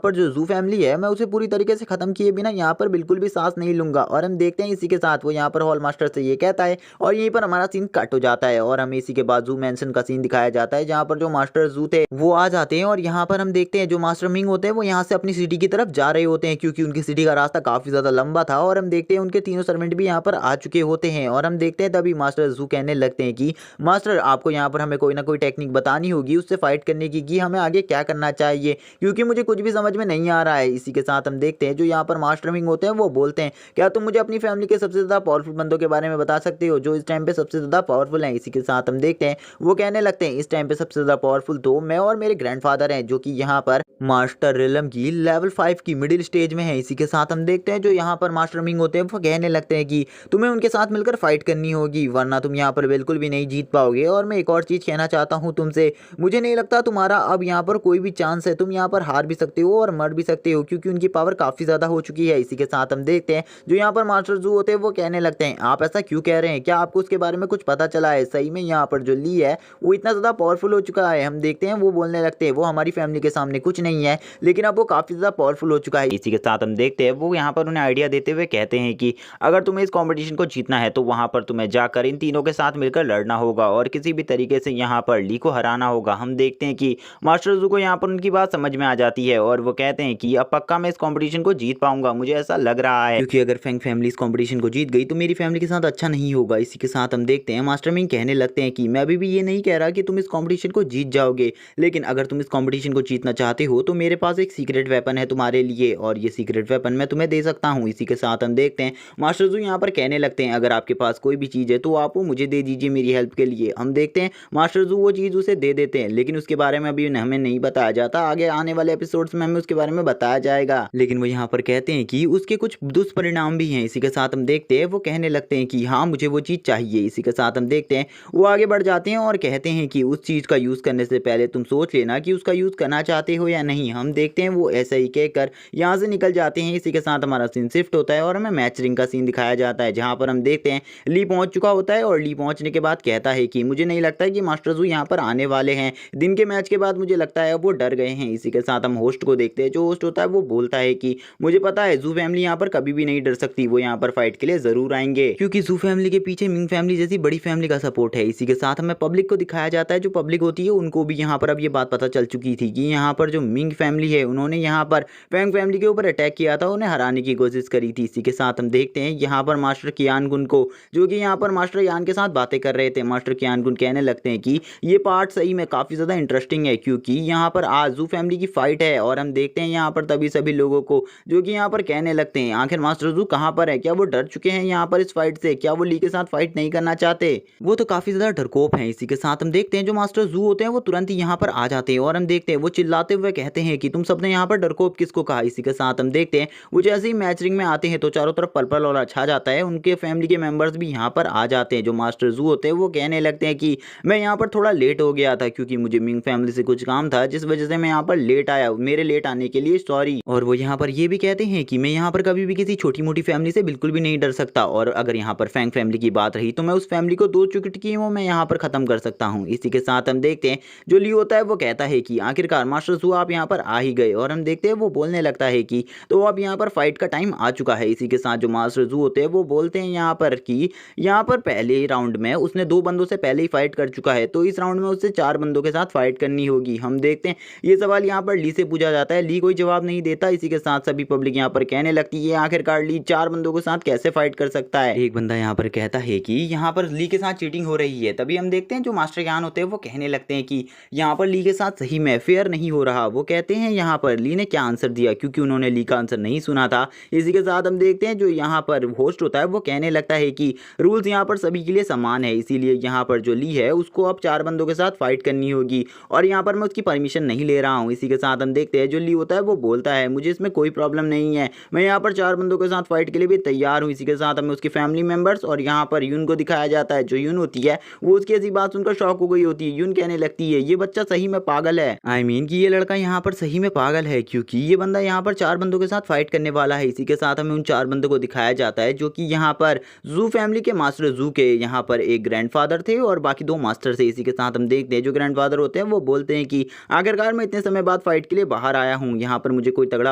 S1: जो जू फैमिली है मैं उसे पूरी तरीके से खत्म किए बिना यहाँ पर बिल्कुल भी सांस नहीं लूंगा। और हम देखते हैं इसी के साथ वो यहाँ पर हॉल मास्टर से ये कहता है और यहीं पर हमारा सीन कट हो जाता है और हमें इसी के बाद जू मैंशन का सीन दिखाया जाता है जहाँ पर जो मास्टर जू थे वो आ जाते हैं। और यहाँ पर हम देखते हैं जो मास्टर मिंग होते हैं वो यहाँ से अपनी सिटी की तरफ जा रहे होते हैं क्योंकि उनकी सिटी का रास्ता काफी ज्यादा लंबा था। और हम देखते हैं उनके तीनों सर्वेंट भी यहाँ पर आ चुके होते हैं और हम देखते हैं तभी मास्टर जू कहने लगते हैं कि मास्टर आपको यहाँ पर हमें कोई ना कोई टेक्निक बतानी होगी उससे फाइट करने की कि हमें आगे क्या करना चाहिए, क्योंकि मुझे कुछ भी समझ में नहीं आ रहा है। इसी के साथ हम देखते हैं जो यहाँ पर मास्टर विंग होते हैं वो बोलते हैं क्या तुम मुझे अपनी फैमिली के सबसे ज्यादा पावरफुल बंदों के बारे में बता सकते हो जो इस टाइम पे सबसे ज्यादा पावरफुल हैं। इसी के साथ हम देखते हैं वो कहने लगते हैं इस टाइम पे सबसे ज्यादा पावरफुल तो मैं और मेरे ग्रैंडफादर हैं जो कि यहाँ पर मास्टर रिलम की लेवल 5 की मिडिल स्टेज में है। इसी के साथ हम देखते हैं जो यहाँ पर मास्टर विंग होते हैं वो कहने लगते हैं कि तुम्हें उनके साथ मिलकर फाइट करनी होगी वरना तुम यहाँ पर बिल्कुल भी नहीं जीत पाओगे। और मैं एक और चीज कहना चाहता हूँ तुमसे, मुझे नहीं लगता तुम्हारा अब यहाँ पर कोई भी चांस है, तुम यहाँ पर हार भी सकते हो और मर भी सकते हो क्योंकि उनकी पावर काफी ज्यादा हो चुकी है। इसी के साथ हम देखते हैं जो यहाँ पर मास्टर जू होते हैं वो कहने लगते हैं आप ऐसा क्यों कह रहे हैं, क्या आपको उसके बारे में कुछ पता चला है? सही में यहाँ पर जो ली है वो इतना ज्यादा पावरफुल हो चुका है। हम देखते हैं वो बोलने लगते हैं वो हमारी फैमिली के सामने कुछ नहीं है लेकिन अब वो काफी ज्यादा पावरफुल हो चुका है। इसी के साथ हम देखते हैं वो यहाँ पर उन्हें आइडिया देते हुए कहते हैं कि अगर तुम्हें इस कॉम्पिटिशन को जीतना है तो वहां पर तुम्हें जाकर इन तीनों के साथ मिलकर लड़ना होगा और किसी भी तरीके से यहाँ पर ली को हराना होगा। हम देखते हैं कि मास्टर जू को यहाँ पर उनकी बात समझ में आ जाती है और वो कहते हैं कि अब पक्का मैं इस कंपटीशन को जीत पाऊंगा, मुझे ऐसा लग रहा है, क्योंकि अगर फैंग फैमिली इस कंपटीशन को जीत गई तो मेरी फैमिली के साथ अच्छा नहीं होगा। इसी के साथ हम देखते हैं मास्टर मिंग कहने लगते हैं कि मैं अभी भी ये नहीं कह रहा कि तुम इस कंपटीशन को जीत जाओगे, लेकिन अगर तुम इस कंपटीशन को जीतना चाहते हो तो मेरे पास एक सीक्रेट वेपन है तुम्हारे लिए और ये सीक्रेट वेपन मैं तुम्हें दे सकता हूँ। इसी के साथ हम देखते हैं मास्टर जू यहाँ पर कहने लगते हैं अगर आपके पास कोई भी चीज़ है तो आप वो मुझे दे दीजिए मेरी हेल्प के लिए। हम देखते हैं मास्टर जू वो चीज़ उसे दे देते हैं लेकिन उसके बारे में अभी हमें नहीं बताया जाता, आगे आने वाले एपिसोड्स में हमें उसके बारे में बताया जाएगा। लेकिन वो यहाँ पर कहते हैं कि उसके कुछ दुष्परिणाम भी हैं। इसी के साथ हम देखते हैं वो कहने लगते हैं कि हाँ मुझे वो चीज़ चाहिए। इसी के साथ हम देखते हैं वो आगे बढ़ जाते हैं और कहते हैं कि उस चीज़ का यूज़ करने से पहले तुम सोच लेना कि उसका यूज़ करना चाहते हो या नहीं। हम देखते हैं वो ऐसा ही कहकर यहाँ से निकल जाते हैं। इसी के साथ हमारा सीन शिफ्ट होता है और हमें मैच रिंग का सीन दिखाया जाता है जहाँ पर हम देखते हैं ली पहुँच चुका होता है और ली पहुँचने के बाद कहता है कि मुझे नहीं लगता कि मास्टर जू यहाँ पर आने वाले हैं। दिन के मैच के बाद मुझे लगता है अब वो डर गए हैं। इसी के साथ हम होस्ट को देखते हैं, जो होस्ट होता है वो बोलता है कि मुझे पता है जू फैमिली यहाँ पर कभी भी नहीं डर सकती, वो यहाँ पर फाइट के लिए जरूर आएंगे क्योंकि जू फैमिली के पीछे मिंग फैमिली जैसी बड़ी फैमिली का सपोर्ट है। इसी के साथ हमें पब्लिक को दिखाया जाता है, जो पब्लिक होती है उनको भी यहाँ पर अब ये बात पता चल चुकी थी कि यहाँ पर जो मिंग फैमिली है उन्होंने यहाँ पर फैंग फैमिली के ऊपर अटैक किया था, उन्हें हराने की कोशिश करी थी। इसी के साथ हम देखते हैं यहाँ पर मास्टर कियान गुन को, जो कि यहाँ पर मास्टर यान के साथ बातें कर रहे थे, मास्टर कियान गुन कहने लगते हैं कि ये पार्ट सही में काफी ज्यादा इंटरेस्टिंग है क्योंकि यहाँ पर आज जू फैमिली की फाइट है। और हम देखते हैं यहाँ पर तभी सभी लोगों को जो कि यहाँ पर कहने लगते हैं आखिर मास्टर जू कहाँ पर है, क्या वो डर चुके हैं यहाँ पर इस फाइट से, क्या वो ली के साथ फाइट नहीं करना चाहते, वो तो काफी ज्यादा डरपोक हैं। इसी के साथ हम देखते हैं जो मास्टर जू होते हैं वो तुरंत ही यहाँ पर आ जाते हैं और हम देखते हैं वो चिल्लाते हुए कहते हैं कि तुम सबने यहाँ पर डरपोक किसको कहा। इसी के साथ हम देखते हैं वो जैसे ही मैच रिंग में आते हैं तो चारों तरफ पल और छा जाता है, उनके फैमिली के मेंबर्स भी यहाँ पर आ जाते हैं। जो मास्टर जू होते हैं वो कहने लगते हैं कि मैं यहाँ पर थोड़ा लेट हो गया था क्योंकि मुझे मिंग फैमिली से कुछ काम था जिस वजह से मैं यहाँ पर लेट आया, मेरे लेट आने के लिए सॉरी। और वो यहाँ पर ये भी कहते हैं कि मैं यहाँ पर कभी भी किसी छोटी मोटी फैमिली से बिल्कुल भी नहीं डर सकता और अगर यहाँ पर फैंग फैमिली की बात रही तो मैं उस फैमिली को 2 चुटकियों में यहाँ पर खत्म कर सकता हूँ। इसी के साथ हम देखते हैं जो ली होता है वो कहता है कि आखिरकार मास्टर जू आप यहाँ पर आ ही गए और हम देखते हैं वो बोलने लगता है कि तो अब यहाँ पर फाइट का टाइम आ चुका है। इसी के साथ जो मास्टर जू होते हैं वो बोलते हैं यहाँ पर कि यहाँ पर पहले राउंड में उसने 2 बंदों से पहले ही फाइट कर चुका है तो इस राउंड में उससे 4 बंदों के साथ फाइट करनी होगी। हम देखते हैं ये सवाल यहाँ पर ली से पूछा जाता है, ली कोई जवाब नहीं देता। इसी के साथ सभी पब्लिक यहाँ पर कहने लगती है आखिरकार ली 4 बंदों के साथ कैसे फाइट कर सकता है। एक बंदा यहाँ पर कहता है कि यहाँ पर ली के साथ चीटिंग हो रही है। तभी हम देखते हैं जो मास्टर ज्ञान होते हैं वो कहने लगते हैं कि यहाँ पर ली के साथ सही में फेयर नहीं हो रहा। वो कहते हैं यहाँ पर ली ने क्या आंसर दिया क्योंकि उन्होंने ली का आंसर नहीं सुना था। इसी के साथ हम देखते हैं जो यहाँ पर होस्ट होता है वो कहने लगता है कि रूल्स यहाँ पर सभी के लिए समान है, इसीलिए यहाँ पर जो ली है उसको अब 4 बंदों के साथ फाइट करनी होगी और यहाँ पर मैं उसकी परमिशन नहीं ले रहा हूँ। इसी के साथ हम देखते हैं जो ली होता है वो बोलता है मुझे इसमें कोई प्रॉब्लम नहीं है, मैं यहाँ पर 4 बंदों के साथ फाइट के लिए भी तैयार हूँ। इसी के साथ हमें उसकी फैमिली मेंबर्स और यहाँ पर यून को दिखाया जाता है। जो यून होती है वो उसकी ऐसी बात सुनकर शॉक हो गई होती है। यून कहने लगती है ये बच्चा सही में पागल है, I mean कि ये लड़का यहाँ पर सही में पागल है क्योंकि ये बंदा बंदा यहाँ पर 4 बंदों के साथ फाइट करने वाला है। इसी के साथ हमें उन 4 बंदों को दिखाया जाता है जो कि यहाँ पर जू फैमिली के मास्टर जू के यहाँ पर एक ग्रैंडफादर थे और बाकी 2 मास्टर थे। इसी के साथ हम देखते हैं जो ग्रैंडफादर होते हैं वो बोलते हैं कि आखिरकार मैं इतने समय बाद फाइट के लिए बाहर आया हूँ, यहाँ पर मुझे कोई तगड़ा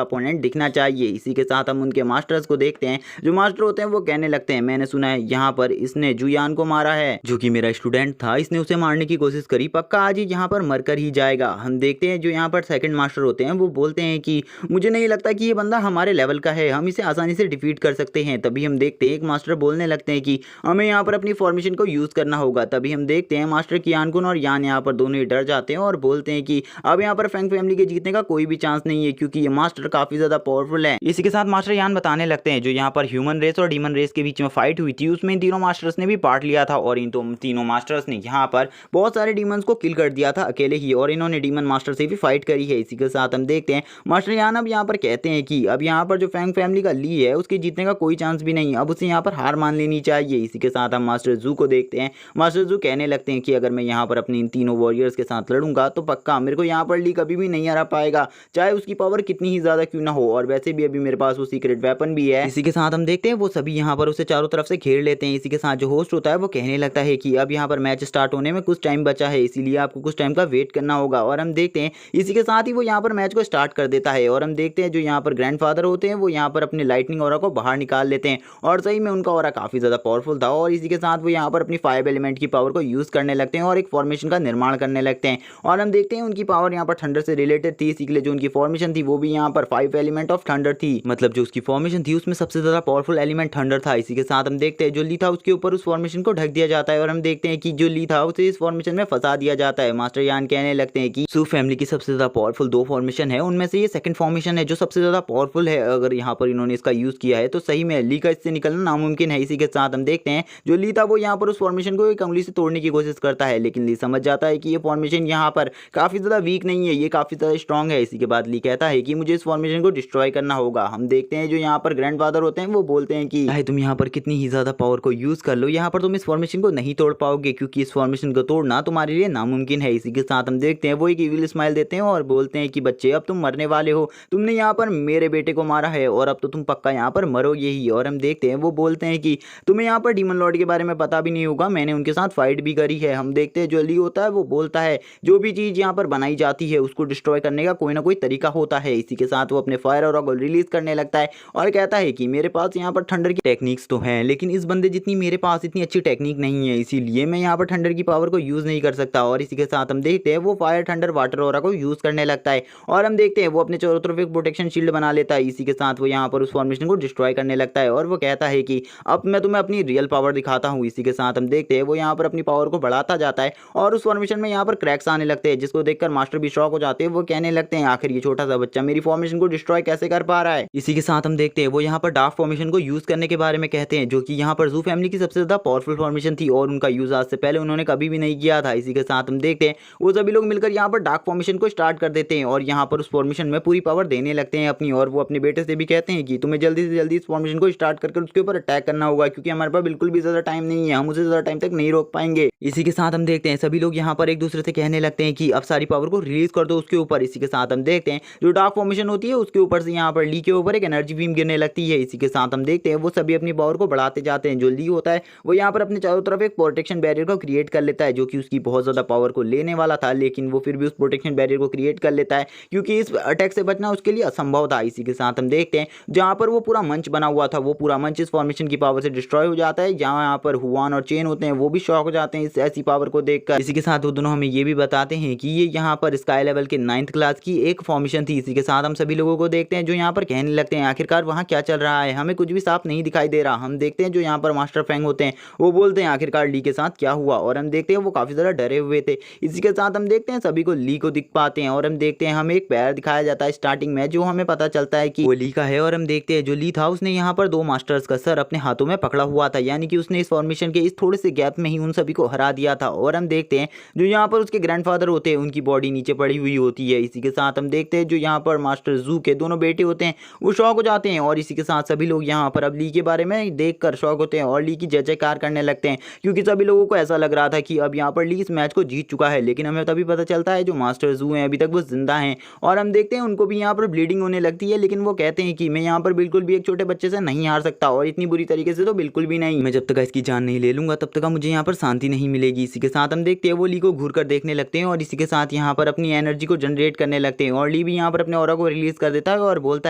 S1: अपोनेंट दिखना चाहिए। इसी के साथ हम उनके मास्टर्स को देखते हैं। जो मास्टर होते हैं वो कहने लगते हैं, मैंने सुना है यहाँ पर इसने जुयान को मारा है जो कि मेरा स्टूडेंट था, इसने उसे मारने की कोशिश करी, पक्का आज ही यहाँ पर मरकर ही जाएगा। हम देखते हैं जो यहाँ पर सेकंड मास्टर होते हैं वो बोलते हैं कि मुझे नहीं लगता कि ये बंदा हमारे लेवल का है, हम इसे आसानी से डिफीट कर सकते हैं। तभी हम देखते हैं एक मास्टर बोलने लगते हैं कि हमें यहाँ पर अपनी फॉर्मेशन को यूज करना होगा। तभी हम देखते हैं मास्टर कियानकुन और यान यहाँ पर दोनों ही डर जाते हैं और बोलते हैं कि अब यहाँ पर फैंग फैमिली के जीतने का कोई भी चांस नहीं है क्योंकि ये मास्टर काफी ज्यादा पावरफुल है। इसी के साथ मास्टर यान बताने लगते हैं जो यहाँ पर ह्यूमन रेस और डीमन रेस के बीच में फाइट हुई थी उसमें इन तीनों मास्टर्स ने भी पार्ट लिया था और इन तीनों मास्टर्स ने यहाँ पर बहुत सारे डीमंस को किल कर दिया था अकेले ही और इन्होंने डीमन मास्टर से भी फाइट करी है। इसी के साथ हम देखते हैं मास्टर यान अब यहाँ पर कहते हैं कि अब यहाँ पर जो फैंग फैमिली का ली है उसके जीतने का कोई चांस भी नहीं, अब उसे यहाँ पर हार मान लेनी चाहिए। इसी के साथ हम मास्टर जू को देखते हैं। मास्टर जू कहने लगते हैं कि अगर मैं यहाँ पर अपने इन तीनों वॉरियर्स के साथ लड़ूंगा तो पक्का मेरे को यहाँ पर ली कभी भी नहीं हरा पाएगा, चाहे उसकी पावर कितनी ही ज्यादा क्यों ना हो, और वैसे भी अभी मेरे पास वो सीक्रेट वेपन भी है। इसी के साथ हम देखते हैं वो सभी यहाँ पर उसे चारों तरफ से घेर लेते हैं। इसी के साथ जो होस्ट होता है वो कहने लगता है कि अब यहाँ पर मैच स्टार्ट होने में कुछ टाइम बचा है, इसीलिए आपको कुछ टाइम का वेट करना होगा। और हम देखते हैं इसी के साथ ही वो यहाँ पर मैच को स्टार्ट कर देता है और हम देखते हैं जो यहाँ पर ग्रैंडफादर होते हैं वो यहाँ पर अपने लाइटनिंग ऑरा को बाहर निकाल लेते हैं और सही में उनका ऑरा काफी ज्यादा पावरफुल था और इसी के साथ वो यहाँ पर अपनी फाइव एलिमेंट की पावर को यूज करने लगते हैं और एक फॉर्मेशन का निर्माण करने लगते हैं। और हम देखते हैं उनकी पावर यहाँ पर थंडर से रिलेटेड थी, इसी के लिए जो उनकी फॉर्मेशन थी वो भी यहाँ पर 5 एलिमेंट ऑफ थंडर थी, मतलब जो उसकी फॉर्मेशन थी उसमें सबसे ज्यादा पावरफुल एलिमेंट थंडर था। इसी के साथ हम देखते हैं जो ली था उसके ऊपर उस फॉर्मेशन को ढक दिया जाता है और हम देखते हैं कि जो ली था उसे इस फॉर्मेशन में फंसा दिया जाता है। मास्टर यान कहने लगते हैं कि सू फैमिली की सबसे ज्यादा पावरफुल 2 फॉर्मेशन है, उनमें से ये सेकंड फॉर्मेशन है जो सबसे ज्यादा पावरफुल है। अगर यहाँ पर इन्होंने इसका यूज किया है तो सही में ली का इससे निकलना नामुमकिन है। इसी के साथ हम देखते हैं जो ली था वो यहाँ पर उस फॉर्मेशन को एक उंगली से तोड़ने की कोशिश करता है, लेकिन ली समझ जाता है कि ये फॉर्मेशन यहाँ पर काफी ज्यादा वीक नहीं है, ये काफी ज्यादा स्ट्रॉन्ग है। इसी के बाद ली कहता है कि मुझे इस फॉर्मेशन को डिस्ट्रॉय करना होगा। हम देखते हैं जो यहाँ पर ग्रैंडफादर होते हैं वो बोलते हैं कि चाहे तुम यहाँ पर कितनी ही ज्यादा पावर को यूज कर लो, यहाँ पर तुम इस फॉर्मेशन को नहीं तोड़ पाओगे क्योंकि इस फॉर्मेशन को तोड़ना तुम्हारे लिए नामुमकिन है। इसी के साथ हम देखते हैं वो एक इविल स्माइल देते हैं और बोलते हैं कि बच्चे अब तुम मरने वाले हो, तुमने यहाँ पर मेरे बेटे को मारा है और अब तो तुम पक्का यहाँ पर मरोगे ही। और हम देखते हैं वो बोलते हैं कि तुम्हें यहाँ पर डीमन लॉर्ड के बारे में पता भी नहीं होगा, मैंने उनके साथ फाइट भी करी है। हम देखते हैं जो ली होता है वो बोलता है जो भी चीज यहाँ पर बनाई जाती है उसको डिस्ट्रॉय करने का कोई ना कोई तरीका होता है। इसी के साथ वो अपने फायर और को रिलीज करने लगता है और कहता है कि मेरे पास यहाँ पर थंडर की टेक्निक्स तो हैं लेकिन इस बंदे जितनी मेरे पास इतनी अच्छी टेक्निक नहीं है, इसीलिए मैं यहाँ पर थंडर की पावर को यूज नहीं कर सकता। और इसी के साथ हम देखते हैं वो फायर थंडर वाटर ऑरा को यूज करने लगता है और हम देखते हैं वो अपने चारों तरफ एक प्रोटेक्शन शील्ड बना लेता है। इसी के साथ वो यहाँ पर उस फॉर्मेशन को डिस्ट्रॉय करने लगता है और वो कहता है कि अब मैं तुम्हें अपनी रियल पावर दिखाता हूँ। इसी के साथ हम देखते हैं वो यहाँ पर अपनी पावर को बढ़ाता जाता है और उस फॉर्मेशन में यहाँ पर क्रैक्स आने लगते हैं जिसको देखकर मास्टर भी शॉक हो जाते हैं। वो कहने लगते हैं आखिर ये छोटा सा बच्चा मेरी फॉर्मेशन को डिस्ट्रॉय कैसे कर पा रहा है। इसी के साथ हम देखते हैं वो यहाँ पर डार्क फॉर्मेशन को यूज करने के बारे में कहते हैं जो कि यहाँ पर जू फैमिली की सबसे ज्यादा पावरफुल फॉर्मेशन थी और उनका यूज आज से पहले उन्होंने कभी भी नहीं किया था। इसी के साथ हम देखते हैं वो सभी लोग मिलकर यहाँ पर डार्क फॉर्मेशन को स्टार्ट कर देते हैं और यहाँ पर उस फॉर्मेशन में पूरी पावर देने लगते हैं अपनी। और वो अपने बेटे से भी कहते हैं कि तुम्हें जल्दी से जल्दी इस फॉर्मेशन को स्टार्ट करके उसके ऊपर अटैक करना होगा क्योंकि हमारे पास बिल्कुल भी ज्यादा टाइम नहीं है, हम उसे ज्यादा टाइम तक नहीं रोक पाएंगे। इसी के साथ हम देखते हैं सभी लोग यहाँ पर एक दूसरे से कहने लगते हैं कि अब सारी पावर को रिलीज कर दो उसके ऊपर। इसी के साथ हम देखते हैं जो डार्क फॉर्मेशन होती है उसके ऊपर से यहाँ पर ली के ऊपर एक एनर्जी बीम गिरने लगती है। इसी के साथ हम देखते हैं वो सभी अपनी पावर को बढ़ाते जाते हैं। जो ली होता है वो यहाँ पर अपने चारों तरफ एक प्रोटेक्शन बैरियर को क्रिएट कर लेता है जो कि उसकी बहुत ज्यादा पावर को लेने वाला था, लेकिन वो फिर भी उस प्रोटेक्शन बैरियर को क्रिएट कर लेता है क्योंकि इस अटैक से बचना उसके लिए असंभव था। इसी के साथ हम देखते हैं जहाँ पर वो पूरा मंच बना हुआ था वो पूरा मंच इस फॉर्मेशन की पावर से डिस्ट्रॉय हो जाता है। जहाँ यहाँ पर हुआन और चेन होते हैं वो भी शॉक हो जाते हैं इस ऐसी पावर को देखकर। इसी के साथ वो दोनों हमें ये भी बताते हैं कि ये यहाँ पर स्काई लेवल के 9th क्लास की एक फॉर्मेशन थी। इसी के साथ हम सभी लोगों को देखते हैं जो यहाँ पर कहने लगते हैं आखिरकार वहाँ क्या चल रहा है, हमें कुछ भी साफ नहीं दिखाई दे रहा। हम देखते हैं जो यहाँ पर मास्टर फैंग होते हैं वो बोलते हैं आखिरकार ली के साथ क्या हुआ, और हम देखते हैं वो काफी ज्यादा डरे हुए थे। इसी के साथ हम देखते हैं सभी को ली को दिख पाते हैं और हम देखते हैं हमें एक पैर दिखाया जाता है स्टार्टिंग में जो हमें पता चलता है कि वो ली का है। और हम देखते हैं जो ली था उसने यहाँ पर 2 मास्टर्स का सर अपने हाथों में पकड़ा हुआ था, यानी कि उसने इस फॉर्मेशन के इस थोड़े से गैप में ही उन सभी को हरा दिया था। और हम देखते हैं जो यहाँ पर उसके ग्रैंडफादर होते हैं उनकी बॉडी नीचे पड़ी हुई होती है। इसी के साथ हम देखते हैं जो यहाँ पर मास्टर जू के दोनों बेटे होते हैं वो शॉक हो जाते हैं और इसी के साथ सभी लोग यहाँ पर अब ली के बारे में देखकर शॉक होते हैं और ली की जय जयकार करने लगते हैं क्योंकि सभी लोगों को ऐसा लग रहा था कि अब यहाँ पर ली इस मैच को जीत चुका है। लेकिन हमें तभी पता चलता है जो मास्टर जू हैं अभी तक वो जिंदा हैं और हम देखते हैं उनको भी यहाँ
S2: पर ब्लीडिंग होने लगती है, लेकिन वो कहते हैं कि मैं यहाँ पर बिल्कुल भी एक छोटे बच्चे से नहीं हार सकता, और इतनी बुरी तरीके से तो बिल्कुल भी नहीं। मैं जब तक इसकी जान नहीं ले लूंगा तब तक मुझे यहाँ पर शांति नहीं मिलेगी। इसी के साथ हम देखते हैं वो ली को घूर कर देखने लगते हैं और इसी के साथ यहाँ पर अपनी एनर्जी को जनरेट करने लगते हैं, और ली भी यहाँ पर अपने ऑरा को रिलीज कर देता है और बोलता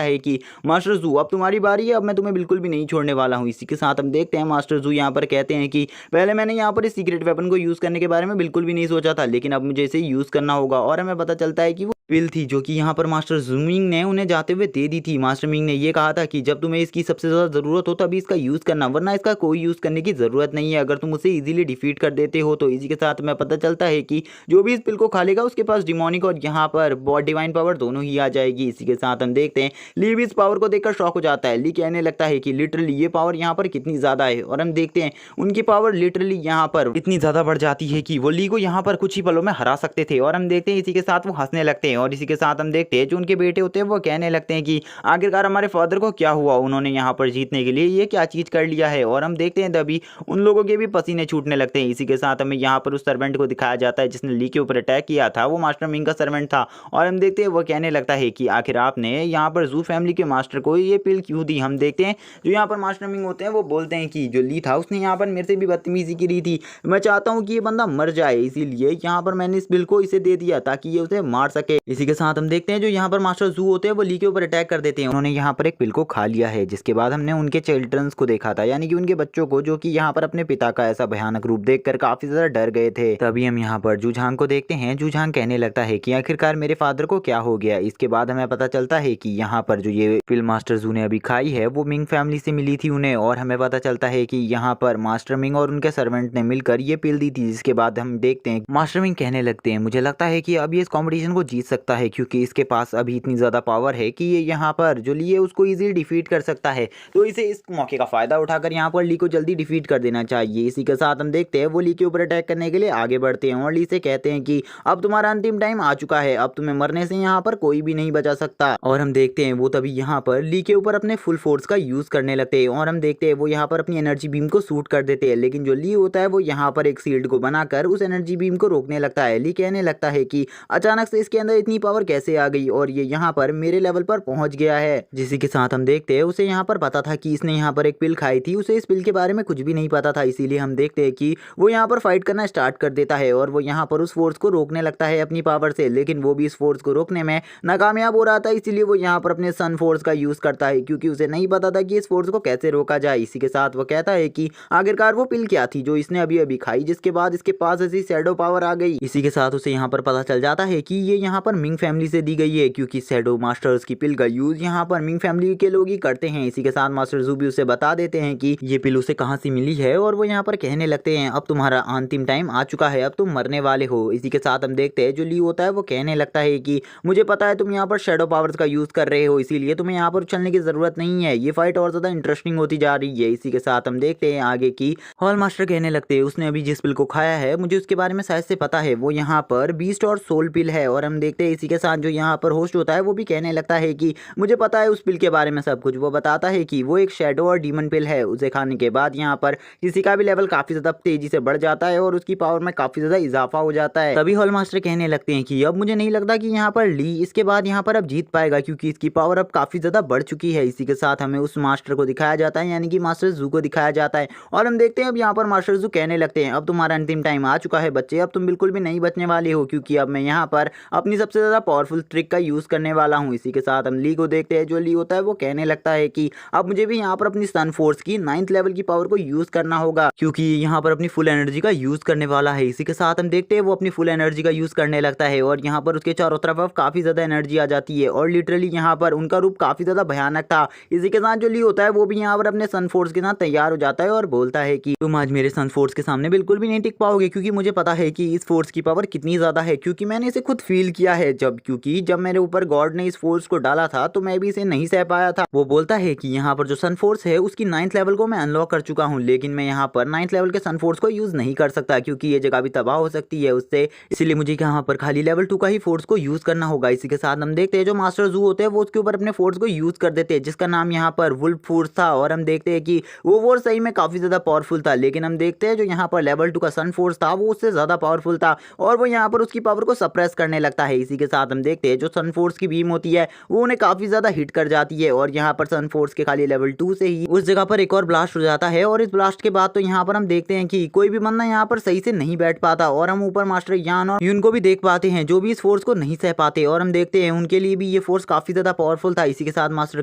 S2: है कि मास्टर जू अब तुम्हारी बारी है, अब मैं तुम्हें बिल्कुल भी नहीं छोड़ने वाला हूँ। इसी के साथ हम देखते हैं मास्टर जू यहाँ पर कहते हैं कि पहले मैंने यहाँ पर इस सीक्रेट वेपन को यूज करने के बारे में बिल्कुल भी नहीं सोचा था, लेकिन अब मुझे इसे यूज करना होगा। और हमें पता चलता है कि वो पिल थी जो कि यहाँ पर मास्टर जूमिंग ने उन्हें जाते हुए दे दी थी। मास्टर मिंग ने ये कहा था कि जब तुम्हें इसकी सबसे ज़्यादा ज़रूरत हो तभी इसका यूज़ करना, वरना इसका कोई यूज़ करने की ज़रूरत नहीं है, अगर तुम उसे इजीली डिफीट कर देते हो तो। इसी के साथ हमें पता चलता है कि जो भी इस पिल को खा लेगा उसके पास डिमोनिक और यहाँ पर डिवाइन पावर दोनों ही आ जाएगी। इसी के साथ हम देखते हैं ली भी इस पावर को देखकर शॉक हो जाता है। ली कहने लगता है कि लिटरली ये पावर यहाँ पर कितनी ज़्यादा है, और हम देखते हैं उनकी पावर लिटरली यहाँ पर इतनी ज़्यादा बढ़ जाती है कि वो ली को यहाँ पर कुछ ही पलों में हरा सकते थे। और हम देखते हैं इसी के साथ वो हंसने लगते हैं, और इसी के साथ हम देखते हैं जो उनके बेटे होते हैं वो कहने लगते हैं कि आखिरकार हमारे फादर को क्या हुआ, उन्होंने यहाँ पर जीतने के लिए ये क्या चीज़ कर लिया है। और हम देखते हैं तभी उन लोगों के भी पसीने छूटने लगते हैं। इसी के साथ हमें यहाँ पर उस सर्वेंट को दिखाया जाता है जिसने ली के ऊपर अटैक किया था, वो मास्टर मिंग का सर्वेंट था। और हम देखते हैं वो कहने लगता है कि आखिर आपने यहाँ पर जू फैमिली के मास्टर को ये पिल क्यों दी। हम देखते हैं जो यहाँ पर मास्टर मिंग होते हैं वो बोलते हैं कि जो ली था उसने यहाँ पर मेरे से भी बदतमीजी की रही थी, मैं चाहता हूँ कि ये बंदा मर जाए, इसीलिए यहाँ पर मैंने इस बिल को इसे दे दिया ताकि ये उसे मार सके। इसी के साथ हम देखते हैं जो यहाँ पर मास्टर जू होते हैं वो ली के ऊपर अटैक कर देते हैं। उन्होंने यहाँ पर एक पिल को खा लिया है, जिसके बाद हमने उनके चिल्ड्रंस को देखा था, यानी कि उनके बच्चों को, जो कि यहाँ पर अपने पिता का ऐसा भयानक रूप देखकर काफी ज्यादा डर गए थे। तभी हम यहाँ पर जूझांग को देखते हैं। जूझांग कहने लगता है कि आखिरकार मेरे फादर को क्या हो गया। इसके बाद हमें पता चलता है कि यहाँ पर जो ये पिल मास्टर जू ने अभी खाई है वो मिंग फैमिली से मिली थी उन्हें, और हमें पता चलता है कि यहाँ पर मास्टर मिंग और उनके सर्वेंट ने मिलकर ये पिल दी थी। जिसके बाद हम देखते हैं मास्टर मिंग कहने लगते हैं मुझे लगता है कि अब ये इस कॉम्पिटिशन को जीत सकता है, क्योंकि इसके पास अभी इतनी ज़्यादा पावर है कि ये यहाँ पर जो ली है उसको इजीली डिफीट कर सकता है, तो इसे इस मौके का फ़ायदा उठाकर यहाँ पर ली को जल्दी डिफीट कर देना चाहिए। इसी के साथ हम देखते हैं वो ली के ऊपर अटैक करने के लिए आगे बढ़ते हैं और ली से कहते हैं कि अब तुम्हारा अंतिम टाइम आ चुका है, अब तुम्हें मरने से यहाँ पर कोई भी नहीं बचा सकता। और हम देखते हैं वो तभी यहाँ पर ली के ऊपर अपने फुल फोर्स का यूज़ करने लगते हैं, और हम देखते हैं वो यहाँ पर अपनी एनर्जी बीम को शूट कर देते हैं, लेकिन जो ली होता है वो यहाँ पर एक शील्ड को बनाकर उस एनर्जी बीम को रोकने लगता है। ली कहने लगता है कि अचानक से इसके अंदर इतनी पावर कैसे आ गई और ये यहाँ पर मेरे लेवल पर पहुंच गया है। जिसी के साथ हम देखते हैं उसे यहाँ पर पता था कि इसने यहाँ पर एक पिल खाई थी, उसे इस पिल के बारे में कुछ भी नहीं पता था, इसीलिए हम देखते हैं कि वो यहाँ पर फाइट करना स्टार्ट कर देता है और वो यहाँ पर उस फोर्स को रोकने लगता है अपनी पावर से, लेकिन वो भी इस फोर्स को रोकने में नाकामयाब हो रहा था। इसीलिए वो यहाँ पर अपने सन फोर्स का यूज करता है, क्योंकि उसे नहीं पता था कि इस फोर्स को कैसे रोका जाए। इसी के साथ वो कहता है कि आखिरकार वो पिल क्या थी जो इसने अभी अभी खाई, जिसके बाद इसके पास ऐसी शैडो पावर आ गई। इसी के साथ उसे यहाँ पर पता चल जाता है कि ये यहाँ पर मिंग फैमिली से दी गई है, क्योंकि शैडो मास्टर्स की पिल का यूज यहाँ पर मिंग फैमिली के लोग ही करते हैं। इसी के साथ मास्टर जू भी उसे बता देते हैं कि ये पिल उसे कहाँ से मिली है, और वो यहाँ पर कहने लगते हैं अब तुम्हारा अंतिम टाइम आ चुका है, अब तुम मरने वाले हो। इसी के साथ हम देखते हैं जो ली होता है वो कहने लगता है कि मुझे पता है तुम यहाँ पर शैडो पावर्स का यूज कर रहे हो, इसीलिए तुम्हें यहाँ पर उछलने की जरूरत नहीं है, ये फाइट और ज्यादा इंटरेस्टिंग होती जा रही है। इसी के साथ हम देखते हैं आगे की हॉल मास्टर कहने लगते हैं उसने अभी जिस पिल को खाया है मुझे उसके बारे में शायद से पता है, वो यहाँ पर बीस्ट और सोल पिल है। और हम देखते हैं इसी के साथ जो यहाँ पर होस्ट होता है वो भी कहने लगता है कि मुझे पता है उस पिल के बारे में सब कुछ। वो बताता है कि वो एक शैडो और डीमन पिल है, उसे खाने के बाद यहाँ पर किसी का भी लेवल काफी ज्यादा तेजी से बढ़ जाता है और उसकी पावर में काफी ज्यादा इजाफा हो जाता है। तभी हॉल मास्टर कहने लगते हैं कि अब मुझे नहीं लगता कि यहाँ पर ली इसके बाद यहाँ पर अब जीत पाएगा, क्योंकि इसकी पावर अब काफी ज्यादा बढ़ चुकी है। इसी के साथ हमें उस मास्टर को दिखाया जाता है, यानी कि मास्टर जू को दिखाया जाता है, और हम देखते हैं अब यहाँ पर मास्टर जू कहने लगते हैं अब तुम्हारा अंतिम टाइम आ चुका है बच्चे, अब तुम बिल्कुल भी नहीं बचने वाले हो, क्योंकि अब मैं यहाँ पर अपनी सबसे ज्यादा पावरफुल ट्रिक का यूज करने वाला हूँ। इसी के साथ हम ली को देखते हैं, जो ली होता है वो कहने लगता है कि अब मुझे भी यहाँ पर अपनी सन फोर्स की 9th लेवल की पावर को यूज करना होगा, क्योंकि यहाँ पर अपनी फुल एनर्जी का यूज करने वाला है। इसी के साथ हम देखते हैं वो अपनी फुल एनर्जी का यूज करने लगता है और यहाँ पर उसके चारों तरफ अब काफी ज्यादा एनर्जी आ जाती है और लिटरली यहाँ पर उनका रूप काफी ज्यादा भयानक था। इसी के साथ जो ली होता है वो भी यहाँ पर अपने सन फोर्स के साथ तैयार हो जाता है और बोलता है कि तुम आज मेरे सन फोर्स के सामने बिल्कुल भी नहीं टिक पाओगे, क्योंकि मुझे पता है कि इस फोर्स की पावर कितनी ज्यादा है, क्योंकि मैंने इसे खुद फील किया है। क्योंकि जब मेरे ऊपर गॉड ने इस फोर्स को डाला था तो मैं भी इसे नहीं सह पाया था। वो बोलता है कि यहाँ पर जो सन फोर्स है उसकी 9th लेवल को मैं अनलॉक कर चुका हूँ, लेकिन मैं यहाँ पर 9th लेवल के सन फोर्स को यूज नहीं कर सकता, क्योंकि ये जगह भी तबाह हो सकती है उससे, इसीलिए मुझे यहाँ पर खाली लेवल 2 का ही फोर्स को यूज करना होगा। इसी के साथ हम देखते हैं जो मास्टर जू होते हैं वो उसके ऊपर अपने फोर्स को यूज कर देते हैं, जिसका नाम यहाँ पर वुल्फ फोर्स था, और हम देखते हैं कि वो फोर्स सही में काफी ज्यादा पावरफुल था। लेकिन हम देखते हैं जो यहाँ पर लेवल 2 का सन फोर्स था वो उससे ज्यादा पावरफुल था और वो यहाँ पर उसकी पावर को सप्रेस करने लगता है। इसी के साथ हम देखते हैं जो सन फोर्स की बीम होती है वो उन्हें काफी ज्यादा हिट कर जाती है और यहाँ पर सन फोर्स के खाली लेवल 2 से ही उस जगह पर एक और ब्लास्ट हो जाता है। और इस ब्लास्ट के बाद तो यहाँ पर हम देखते हैं कि कोई भी बंदा यहाँ पर सही से नहीं बैठ पाता और हम ऊपर मास्टर यान और यून को भी देख पाते हैं जो भी इस फोर्स को नहीं सह पाते और हम देखते हैं उनके लिए भी ये फोर्स काफी ज्यादा पावरफुल था। इसी के साथ मास्टर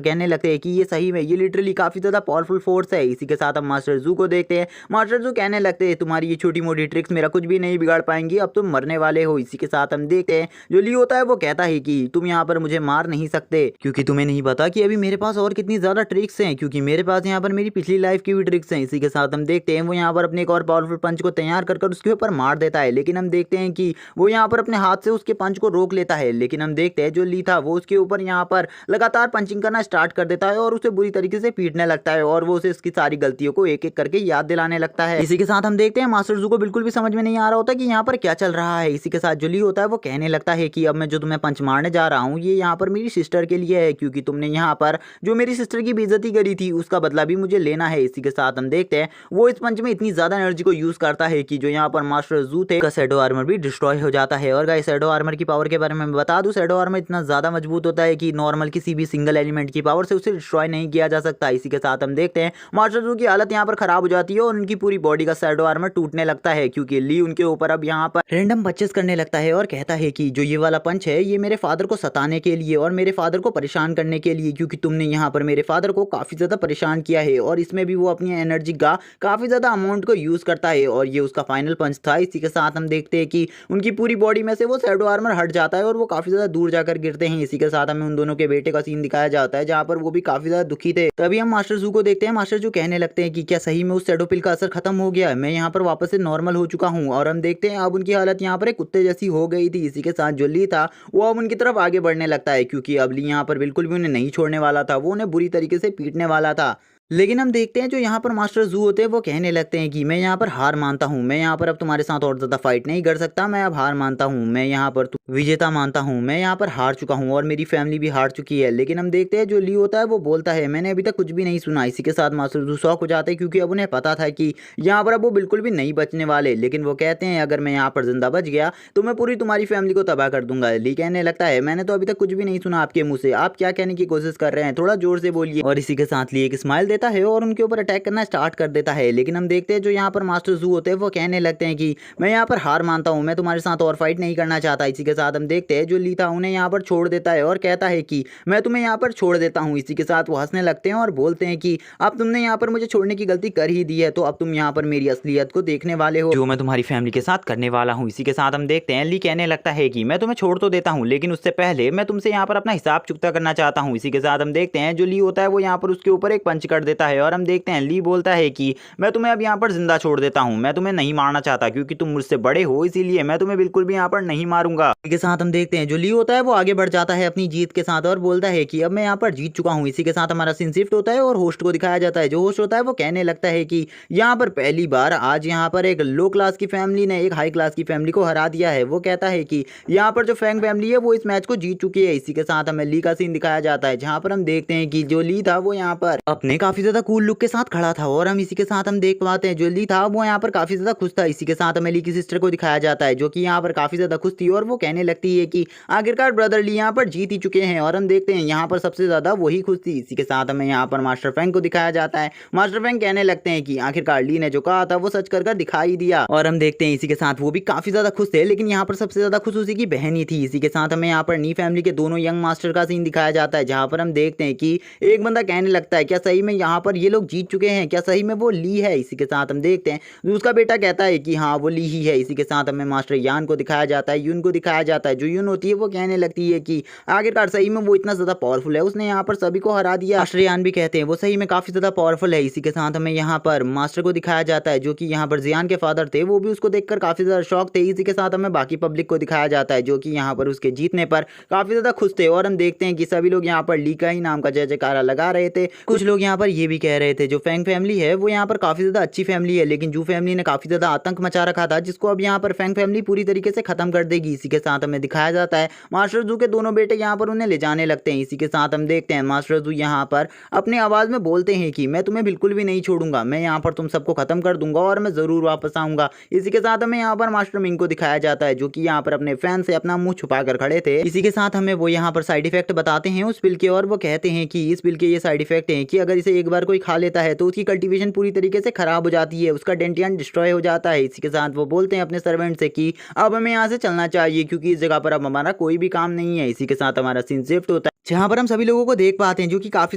S2: कहने लगते हैं कि ये सही में ये लिटरली काफी ज्यादा पावरफुल फोर्स है। इसी के साथ हम मास्टर जू को देखते हैं। मास्टर जू कहने लगते हैं तुम्हारी ये छोटी मोटी ट्रिक्स मेरा कुछ भी नहीं बिगाड़ पाएंगी, अब तुम मरने वाले हो। इसी के साथ हम देखते हैं जो ली होता है वो कहता है कि तुम यहाँ पर मुझे मार नहीं सकते क्योंकि तुम्हें नहीं पता कि अभी मेरे पास और कितनी ज्यादा ट्रिक्स हैं, क्योंकि मेरे पास यहाँ पर मेरी पिछली लाइफ की भी ट्रिक्स हैं। इसी के साथ हम देखते हैं वो यहाँ पर अपने एक और पावरफुल पंच को तैयार कर उसके ऊपर मार देता है, लेकिन हम देखते हैं कि वो यहाँ पर अपने हाथ से उसके पंच को रोक लेता है। लेकिन हम देखते हैं जो ली था वो उसके ऊपर यहाँ पर लगातार पंचिंग करना स्टार्ट कर देता है और उसे बुरी तरीके से पीटने लगता है और वो उसे उसकी सारी गलतियों को एक एक करके याद दिलाने लगता है। इसी के साथ हम देखते हैं मास्टर जू को बिल्कुल भी समझ में नहीं आ रहा होता कि यहाँ पर क्या चल रहा है। इसी के साथ जो ली होता है वो कहने लगता है कि अब मैं जो तुम्हें पंच मारने जा रहा हूँ ये यहाँ पर मेरी सिस्टर के लिए है, क्योंकि तुमने यहाँ पर जो मेरी सिस्टर की बेइज्जती करी थी उसका बदला भी मुझे लेना है। इसी के साथ हम देखते हैं वो इस पंच में इतनी ज्यादा एनर्जी को यूज करता है कि जो यहाँ पर मास्टर जू थे का शैडो आर्मर भी डिस्ट्रॉय हो जाता है। और गाइस शैडो आर्मर की पावर के बारे में मैं बता दूं, शैडो आर्मर इतना ज्यादा मजबूत होता है कि नॉर्मल किसी भी सिंगल एलिमेंट की पावर से उसे डिस्ट्रॉय नहीं किया जा सकता। इसी के साथ हम देखते हैं मास्टर जू की हालत यहाँ पर खराब हो जाती है और उनकी पूरी बॉडी का शैडो आर्मर टूटने लगता है क्योंकि ली उनके ऊपर अब यहाँ पर रैंडम पंचेस करने लगता है और कहता है कि जो ये वाला पंच है ये मेरे फादर को सताने के लिए और मेरे फादर को परेशान करने के लिए, क्योंकि तुमने यहाँ पर मेरे फादर को काफी ज्यादा परेशान किया है। और इसमें भी वो अपनी एनर्जी का काफी ज्यादा अमाउंट को यूज करता है और ये उसका फाइनल पंच था। इसी के साथ हम देखते हैं कि उनकी पूरी बॉडी में से वो शैडो आर्मर हट जाता है और वो काफी ज्यादा दूर जाकर गिरते हैं। इसी के साथ हमें उन दोनों के बेटे का सीन दिखाया जाता है जहाँ पर वो भी काफी ज्यादा दुखी थे। तभी हम मास्टर जू को देखते हैं। मास्टर जू कहने लगते हैं कि क्या सही में उस शैडो पिल का असर खत्म हो गया, मैं यहाँ पर वापस से नॉर्मल हो चुका हूँ। और हम देखते हैं अब उनकी हालत यहाँ पर एक कुत्ते जैसी हो गई थी। इसी के साथ जो ली था वो अब उनकी तरफ आगे बढ़ने लगता है क्योंकि अब ली यहाँ पर बिल्कुल भी उन्हें नहीं छोड़ने वाला था, वो उन्हें बुरी तरीके से पीटने वाला था। लेकिन हम देखते हैं जो यहाँ पर मास्टर जू होते हैं वो कहने लगते हैं कि मैं यहाँ पर हार मानता हूँ, मैं यहाँ पर अब तुम्हारे साथ और ज़्यादा फाइट नहीं कर सकता, मैं अब हार मानता हूँ, मैं यहाँ पर विजेता मानता हूँ, मैं यहाँ पर हार चुका हूँ और मेरी फैमिली भी हार चुकी है। लेकिन हम देखते हैं जो ली होता है वो बोलता है मैंने अभी तक कुछ भी नहीं सुना। इसी के साथ मास्टर जू शॉक हो जाते हैं क्योंकि अब उन्हें पता था कि यहाँ पर अब वो बिल्कुल भी नहीं बचने वाले। लेकिन वो कहते हैं अगर मैं यहाँ पर जिंदा बच गया तो मैं पूरी तुम्हारी फैमिली को तबाह कर दूंगा। ली कहने लगता है मैंने तो अभी तक कुछ भी नहीं सुना आपके मुँह से, आप क्या कहने की कोशिश कर रहे हैं, थोड़ा जोर से बोलिए। और इसी के साथ ली एक स्माइल देता है और उनके अटैक करना स्टार्ट कर देता है। लेकिन हम देखते हैं जो यहाँ पर मास्टर जू होते हैं वो कहने लगते हैं कि मैं यहाँ पर हार मानता हूँ, मैं तुम्हारे साथ और फाइट नहीं करना चाहता। इसी के साथ हम देखते हैं जो ली था उन्हें यहाँ पर छोड़ देता है और कहता है कि मैं तुम्हें यहाँ पर छोड़ देता हूँ। इसी के साथ वो हंसने लगते हैं और बोलते हैं कि अब तुमने यहाँ पर मुझे छोड़ने की गलती कर ही दी है तो अब तुम यहाँ पर मेरी असलियत को देखने वाले हो जो मैं तुम्हारी फैमिली के साथ करने वाला हूँ। इसी के साथ हम देखते हैं ली कहने लगता है कि मैं तुम्हें छोड़ तो देता हूँ लेकिन उससे पहले मैं तुमसे यहाँ पर अपना हिसाब चुकता करना चाहता हूँ। इसी के साथ हम देखते हैं जो ली होता है वो यहाँ पर उसके ऊपर एक पंच कर देता है और हम देखते हैं ली बोलता है कि मैं तुम्हें अब यहाँ पर जिंदा छोड़ देता हूँ, मैं तुम्हें नहीं मारना चाहता क्योंकि तुम मुझसे बड़े हो, इसीलिए मैं तुम्हें बिल्कुल भी यहाँ पर नहीं मारूंगा। के साथ हम देखते हैं जो ली होता है वो आगे बढ़ जाता है अपनी जीत के साथ और बोलता है कि अब मैं यहाँ पर जीत चुका हूँ। इसी के साथ हमारा सीन शिफ्ट होता है और होस्ट को दिखाया जाता है। जो होस्ट होता है वो कहने लगता है कि यहाँ पर पहली बार आज यहाँ पर एक लो क्लास की फैमिली ने एक हाई क्लास की फैमिली को हरा दिया है। वो कहता है कि यहाँ पर जो फैंग फैमिली है वो इस मैच को जीत चुकी है। इसी के साथ हमें ली का सीन दिखाया जाता है जहाँ पर हम देखते हैं कि जो ली था वो यहाँ पर अपने काफी ज्यादा कूल लुक के साथ खड़ा था और हम इसी के साथ हम देख पाते हैं जो ली था वो यहाँ पर काफी ज्यादा खुश था। इसी के साथ हमें ली की सिस्टर को दिखाया जाता है जो कि यहाँ पर काफी ज्यादा खुश थी और वो कहने लगती है कि आखिरकार ब्रदर ली यहाँ पर जीत ही चुके हैं। और हम देखते हैं यहाँ पर सबसे ज्यादा वही खुश थी। इसी के साथ हमें यहाँ पर मास्टर फ्रैंक को दिखाया जाता है। मास्टर फ्रैंक कहने लगते हैं कि आखिरकार ली ने जो कहा था वो सच कर दिखाई दिया। और हम देखते हैं इसी के साथ वो भी काफी ज्यादा खुश थे, लेकिन यहाँ पर सबसे ज्यादा खुश उसी की बहन ही थी। इसी के साथ हमें यहाँ पर नी फैमिली के दोनों यंग मास्टर का सीन दिखाया जाता है जहाँ पर हम देखते हैं कि एक बंदा कहने लगता है क्या सही में यहाँ पर ये लोग जीत चुके हैं, क्या सही में वो ली है। इसी के साथ हम देखते हैं उसका बेटा कहता है कि हाँ वो ली ही है। इसी के साथ हमें मास्टर यान को दिखाया जाता है, यून को दिखाया जाता है। जो यून होती है वो कहने लगती है कि आखिरकार सही में वो इतना ज्यादा पावरफुल है, उसने यहाँ पर सभी को हरा दिया। मास्टर यान भी कहते हैं वो सही में काफी ज्यादा पावरफुल है। इसी के साथ हमें यहाँ पर मास्टर को दिखाया जाता है जो कि यहाँ पर जियान के फादर थे, वो भी उसको देखकर काफी ज्यादा शॉक थे। इसी के साथ हमें बाकी पब्लिक को दिखाया जाता है जो कि यहाँ पर उसके जीतने पर काफी ज्यादा खुश थे। और हम देखते हैं कि सभी लोग यहाँ पर ली का ही नाम का जय जयकारा लगा रहे थे। कुछ लोग यहाँ पर ये भी कह रहे थे जो फैंग फैमिली है वो यहाँ पर काफ़ी ज़्यादा अच्छी फैमिली है, लेकिन जू फैमिली ने काफ़ी ज़्यादा आतंक मचा रखा था, जिसको अब यहाँ पर फैंग फैमिली पूरी तरीके से ख़त्म कर देगी। इसी के साथ हमें दिखाया जाता है मास्टर जू के दोनों बेटे यहाँ पर उन्हें ले जाने लगते हैं। इसी के साथ हम देखते हैं मास्टर जू यहाँ पर अपनी आवाज़ में बोलते हैं कि मैं तुम्हें बिल्कुल भी नहीं छोड़ूंगा, मैं यहाँ पर तुम सबको ख़त्म कर दूंगा और मैं ज़रूर वापस आऊँगा। इसी के साथ हमें यहाँ पर मास्टर मिंग को दिखाया जाता है जो कि यहाँ पर अपने फैन से अपना मुंह छुपा कर खड़े थे। इसी के साथ हमें वो यहाँ पर साइड इफेक्ट बताते हैं उस पिल के, और वो कहते हैं कि इस पिल के ये साइड इफेक्ट हैं कि अगर इसे एक बार कोई खा लेता है तो उसकी कल्टीवेशन पूरी तरीके से खराब हो जाती है, उसका डेंटियन डिस्ट्रॉय हो जाता है। इसी के साथ वो बोलते हैं अपने सर्वेंट से कि अब हमें यहाँ से चलना चाहिए क्योंकि इस जगह पर अब हमारा कोई भी काम नहीं है। इसी के साथ हमारा सीन शिफ्ट होता है जहाँ पर हम सभी लोगों को देख पाते हैं जो कि काफ़ी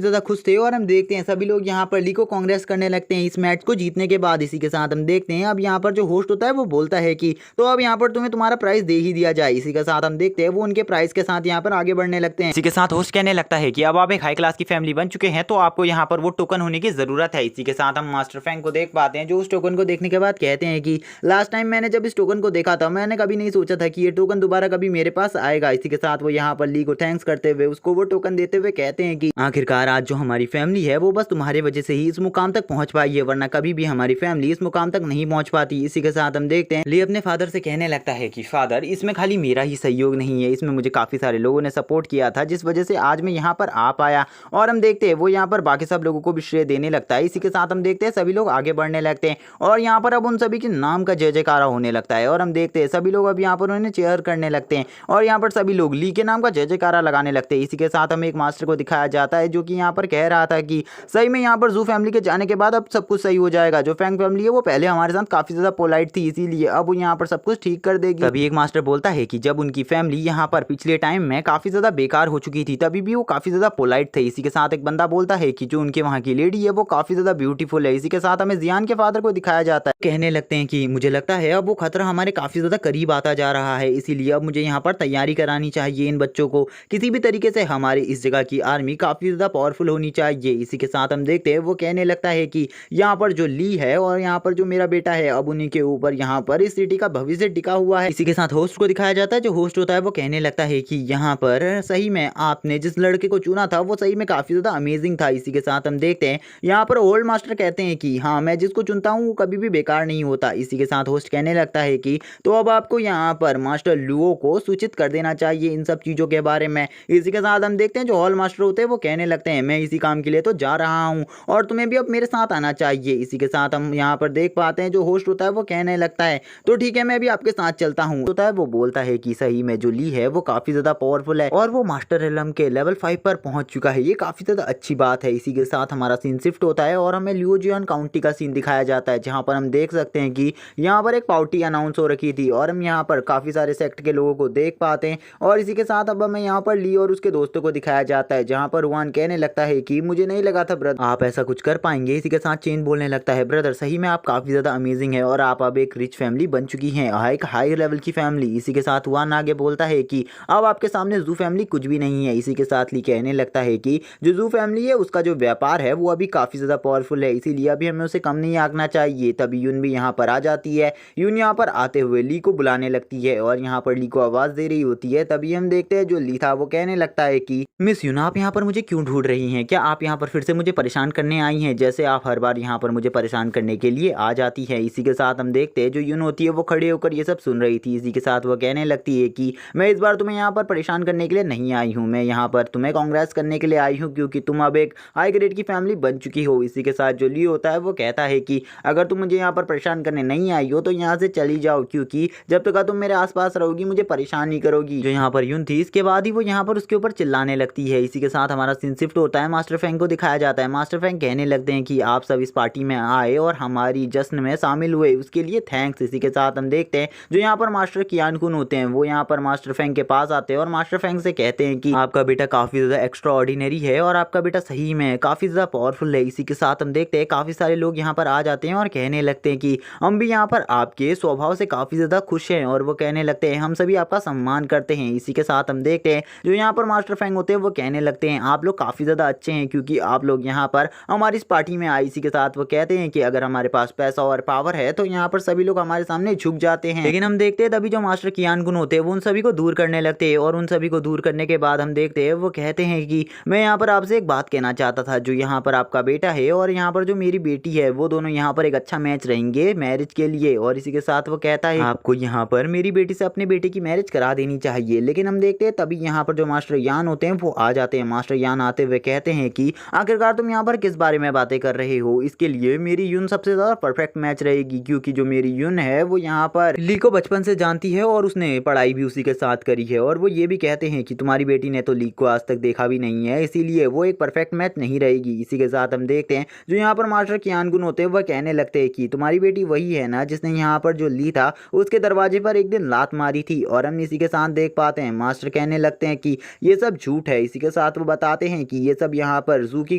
S2: ज़्यादा खुश थे, और हम देखते हैं सभी लोग यहाँ पर ली को कांग्रेस करने लगते हैं इस मैच को जीतने के बाद। इसी के साथ हम देखते हैं अब यहाँ पर जो होस्ट होता है वो बोलता है कि तो अब यहाँ पर तुम्हें तुम्हारा प्राइस दे ही दिया जाए। इसी के साथ हम देखते हैं वो उनके प्राइस के साथ यहाँ पर आगे बढ़ने लगते हैं।
S1: इसी के साथ होस्ट कहने लगता है कि अब आप एक हाई क्लास की फैमिली बन चुके हैं तो आपको यहाँ पर वो टोकन होने की जरूरत है। इसी के साथ हम मास्टर फैंग को देख पाते हैं जो उस टोकन को देखने के बाद कहते हैं कि लास्ट टाइम मैंने जब इस टोकन को देखा था मैंने कभी नहीं सोचा था कि ये टोकन दोबारा कभी मेरे पास आएगा। इसी के साथ वो यहाँ पर ली को थैंक्स करते हुए उसको वो टोकन देते हुए कहते हैं कि आखिरकार आज जो हमारी फैमिली है वो बस तुम्हारे वजह से ही इस मुकाम तक पहुंच पाई है, वरना कभी भी हमारी फैमिली इस मुकाम तक नहीं पहुंच पाती। इसी के साथ हम देखते हैं ली अपने फादर से कहने लगता है कि फादर इसमें खाली मेरा ही सहयोग नहीं है, इसमें मुझे काफी सारे लोगों ने सपोर्ट किया था जिस वजह से आज मैं यहाँ पर आ पाया। और हम देखते हैं वो यहाँ पर बाकी सब लोगों को भी श्रेय देने लगता है। इसी के साथ हम देखते हैं सभी लोग आगे बढ़ने लगते हैं और यहाँ पर अब उन सभी के नाम का जय जयकारा होने लगता है। और हम देखते हैं सभी लोग अब यहाँ पर उन्हें चेयर करने लगते हैं और यहाँ पर सभी लोग ली के नाम का जय जयकारा लगाने लगते हैं। इसी के साथ हमें एक मास्टर को दिखाया जाता है जो कि यहाँ पर कह रहा था कि सही में यहाँ पर जू फैमिली के जाने के बाद अब सब कुछ सही हो जाएगा। जो फैंग फैमिली है वो पहले हमारे साथ काफी ज्यादा पोलाइट थी, इसीलिए अब वो यहाँ पर सब कुछ ठीक कर देगी। तभी एक मास्टर बोलता है कि जब उनकी फैमिली यहाँ पर पिछले टाइम में काफी ज्यादा बेकार हो चुकी थी तभी भी वो काफी ज्यादा पोलाइट थे। इसी के साथ एक बंदा बोलता है कि जो उनके वहाँ की लेडी है वो काफी ज्यादा ब्यूटीफुल है। इसी के साथ हमें जियान के फादर को दिखाया जाता है, कहने लगते हैं कि मुझे लगता है अब वो खतरा हमारे काफी ज्यादा करीब आता जा रहा है, इसीलिए अब मुझे यहाँ पर तैयारी करानी चाहिए इन बच्चों को, किसी भी तरीके से हमारी इस जगह की आर्मी काफी ज्यादा पावरफुल होनी चाहिए। इसी के साथ हम देखते हैं वो कहने लगता है कि यहाँ पर जो ली है और यहाँ पर जो मेरा बेटा है अब उन्हीं के ऊपर यहाँ पर इस सिटी का भविष्य टिका हुआ है। इसी के साथ होस्ट को दिखाया जाता है, जो होस्ट होता है वो कहने लगता है कि यहाँ पर सही में आपने जिस लड़के को चुना था वो सही में काफी ज्यादा अमेजिंग था। इसी के साथ हम देखते हैं यहाँ पर ओल्ड मास्टर कहते हैं कि हाँ मैं जिसको चुनता हूँ वो कभी भी बेकार नहीं होता। इसी के साथ होस्ट कहने लगता है कि तो अब आपको यहाँ पर मास्टर लुओ को सूचित कर देना चाहिए इन सब चीजों के बारे में। इसी के साथ हम देखते हैं जो हॉल मास्टर होते हैं वो कहने लगते हैं मैं इसी काम के लिए तो जा रहा हूँ और तुम्हें भी अब मेरे साथ आना चाहिए। इसी के साथ हम यहाँ पर देख पाते हैं जो होस्ट होता है वो कहने लगता है तो ठीक है मैं भी आपके साथ चलता हूँ। होता है वो बोलता है कि सही में जो ली है वो काफी ज्यादा पावरफुल है और वो मास्टर एलम के लेवल 5 पर पहुंच चुका है, ये काफी ज्यादा अच्छी बात है। इसी के साथ हमारा सीन शिफ्ट होता है और हमें लियोजियन काउंटी का सीन दिखाया जाता है जहाँ पर हम देख सकते हैं कि यहाँ पर एक पार्टी अनाउंस हो रखी थी और हम यहाँ पर काफी सारे सेक्ट के लोगों को देख पाते हैं। और इसी के साथ अब हमें यहाँ पर ली और उसके दोस्तों को दिखाया जाता है जहाँ पर रुआन कहने लगता है कि मुझे नहीं लगा था ब्रदर आप ऐसा कुछ कर पाएंगे। इसी के साथ चेन बोलने लगता है ब्रदर सही में आप काफी ज्यादा अमेजिंग है और आप अब एक रिच फैमिली बन चुकी हैं, एक हाई लेवल की फैमिली। इसी के साथ रुआन आगे बोलता है कि अब आपके सामने जू फैमिली कुछ भी नहीं है। इसी के साथ ली कहने लगता है कि जो जू फैमिली है उसका जो व्यापार है वो अभी काफी ज्यादा पावरफुल है, इसीलिए अभी हमें उसे कम नहीं आंकना चाहिए। तभी यून भी यहाँ पर आ जाती है, यून यहाँ पर आते हुए ली को बुलाने लगती है और यहाँ पर ली को आवाज दे रही होती है। तभी हम देखते हैं जो ली था वो कहने लगता है कि मिस यून आप यहाँ पर मुझे क्यों ढूंढ रही हैं, क्या आप यहाँ पर फिर से मुझे परेशान करने आई हैं जैसे आप हर बार यहाँ पर मुझे परेशान करने के लिए आ जाती है। इसी के साथ हम देखते हैं जो यून होती है वो खड़े होकर ये सब सुन रही थी। इसी के साथ वो कहने लगती है कि मैं इस बार तुम्हें यहाँ पर परेशान करने के लिए नहीं आई हूँ, मैं यहाँ पर तुम्हें कांग्रेस करने के लिए आई हूँ क्योंकि तुम अब एक हाई ग्रेड की फैमिली बन चुकी हो। इसी के साथ जो ली होता है वो कहता है कि अगर तुम मुझे यहाँ पर परेशान करने नहीं आई हो तो यहाँ से चली जाओ क्योंकि जब तक तुम मेरे आसपास रहोगी मुझे परेशान नहीं करोगी। जो यहाँ पर यून थी इसके बाद ही वो यहाँ पर उसके ऊपर चिल्लाने लगती है। इसी के साथ हमारा सीन शिफ्ट होता है, मास्टर फैंग को दिखाया जाता है। मास्टर फैंग कहने लगते हैं कि आप सब इस पार्टी में आए और हमारी जश्न में शामिल हुए उसके लिए थैंक्स। इसी के साथ हम देखते हैं जो यहाँ पर मास्टर कियान कुन होते हैं वो यहाँ पर मास्टर फैंग के पास आते हैं और मास्टर फैंग से कहते हैं कि आपका बेटा काफी ज्यादा एक्स्ट्रा ऑर्डिनरी है और आपका बेटा सही में काफी ज्यादा पावरफुल है। इसी के साथ हम देखते हैं काफी सारे लोग यहाँ पर आ जाते हैं और कहने लगते हैं कि हम भी यहाँ पर आपके स्वभाव से काफी ज्यादा खुश हैं और वो कहने लगते हैं हम सभी आपका सम्मान करते हैं। इसी के साथ हम देखते हैं जो यहाँ पर मास्टर
S2: फैंग होते हैं वो कहने लगते हैं आप लोग काफ़ी ज़्यादा अच्छे हैं क्योंकि आप लोग यहाँ पर हमारी इस पार्टी में आए। इसी के साथ वो कहते हैं कि अगर हमारे पास पैसा और पावर है तो यहाँ पर सभी लोग हमारे सामने झुक जाते हैं। लेकिन हम देखते हैं तभी जो मास्टर कियान गुन होते हैं वो उन सभी को दूर करने लगते हैं और उन सभी को दूर करने के बाद हम देखते हैं वो कहते हैं कि मैं यहाँ पर आपसे एक बात कहना चाहता था, जो यहाँ पर आपका बेटा है और यहाँ पर जो मेरी बेटी है वो दोनों यहाँ पर एक अच्छा मैच रहेंगे मैरिज के लिए। और इसी के साथ वो कहता है आपको यहाँ पर मेरी बेटी से अपने बेटे की मैरिज करा देनी चाहिए। लेकिन हम देखते हैं तभी यहाँ पर जो मास्टर यान होते हैं वो आ जाते हैं। मास्टर यान आते हुए कहते हैं कि आखिरकार तुम यहाँ पर किस बारे में बातें कर रहे हो, इसके लिए मेरी यून सबसे ज़्यादा परफेक्ट मैच रहेगी क्योंकि जो मेरी यून है वो यहाँ पर ली को बचपन से जानती है और उसने पढ़ाई भी उसी के साथ करी है। और वो ये भी कहते हैं कि तुम्हारी बेटी ने तो ली को आज तक देखा भी नहीं है, इसीलिए वो एक परफेक्ट मैच नहीं रहेगी। इसी के साथ हम देखते हैं जो यहाँ पर मास्टर कियान गुन होते हैं वह कहने लगते हैं कि तुम्हारी बेटी वही है ना जिसने यहाँ पर जो ली था उसके दरवाजे पर एक दिन लात मारी थी। और हम इसी के साथ देख पाते हैं मास्टर कहने लगते हैं कि ये सब झूठ है। इसी के साथ वो बताते हैं कि ये सब यहाँ पर जू की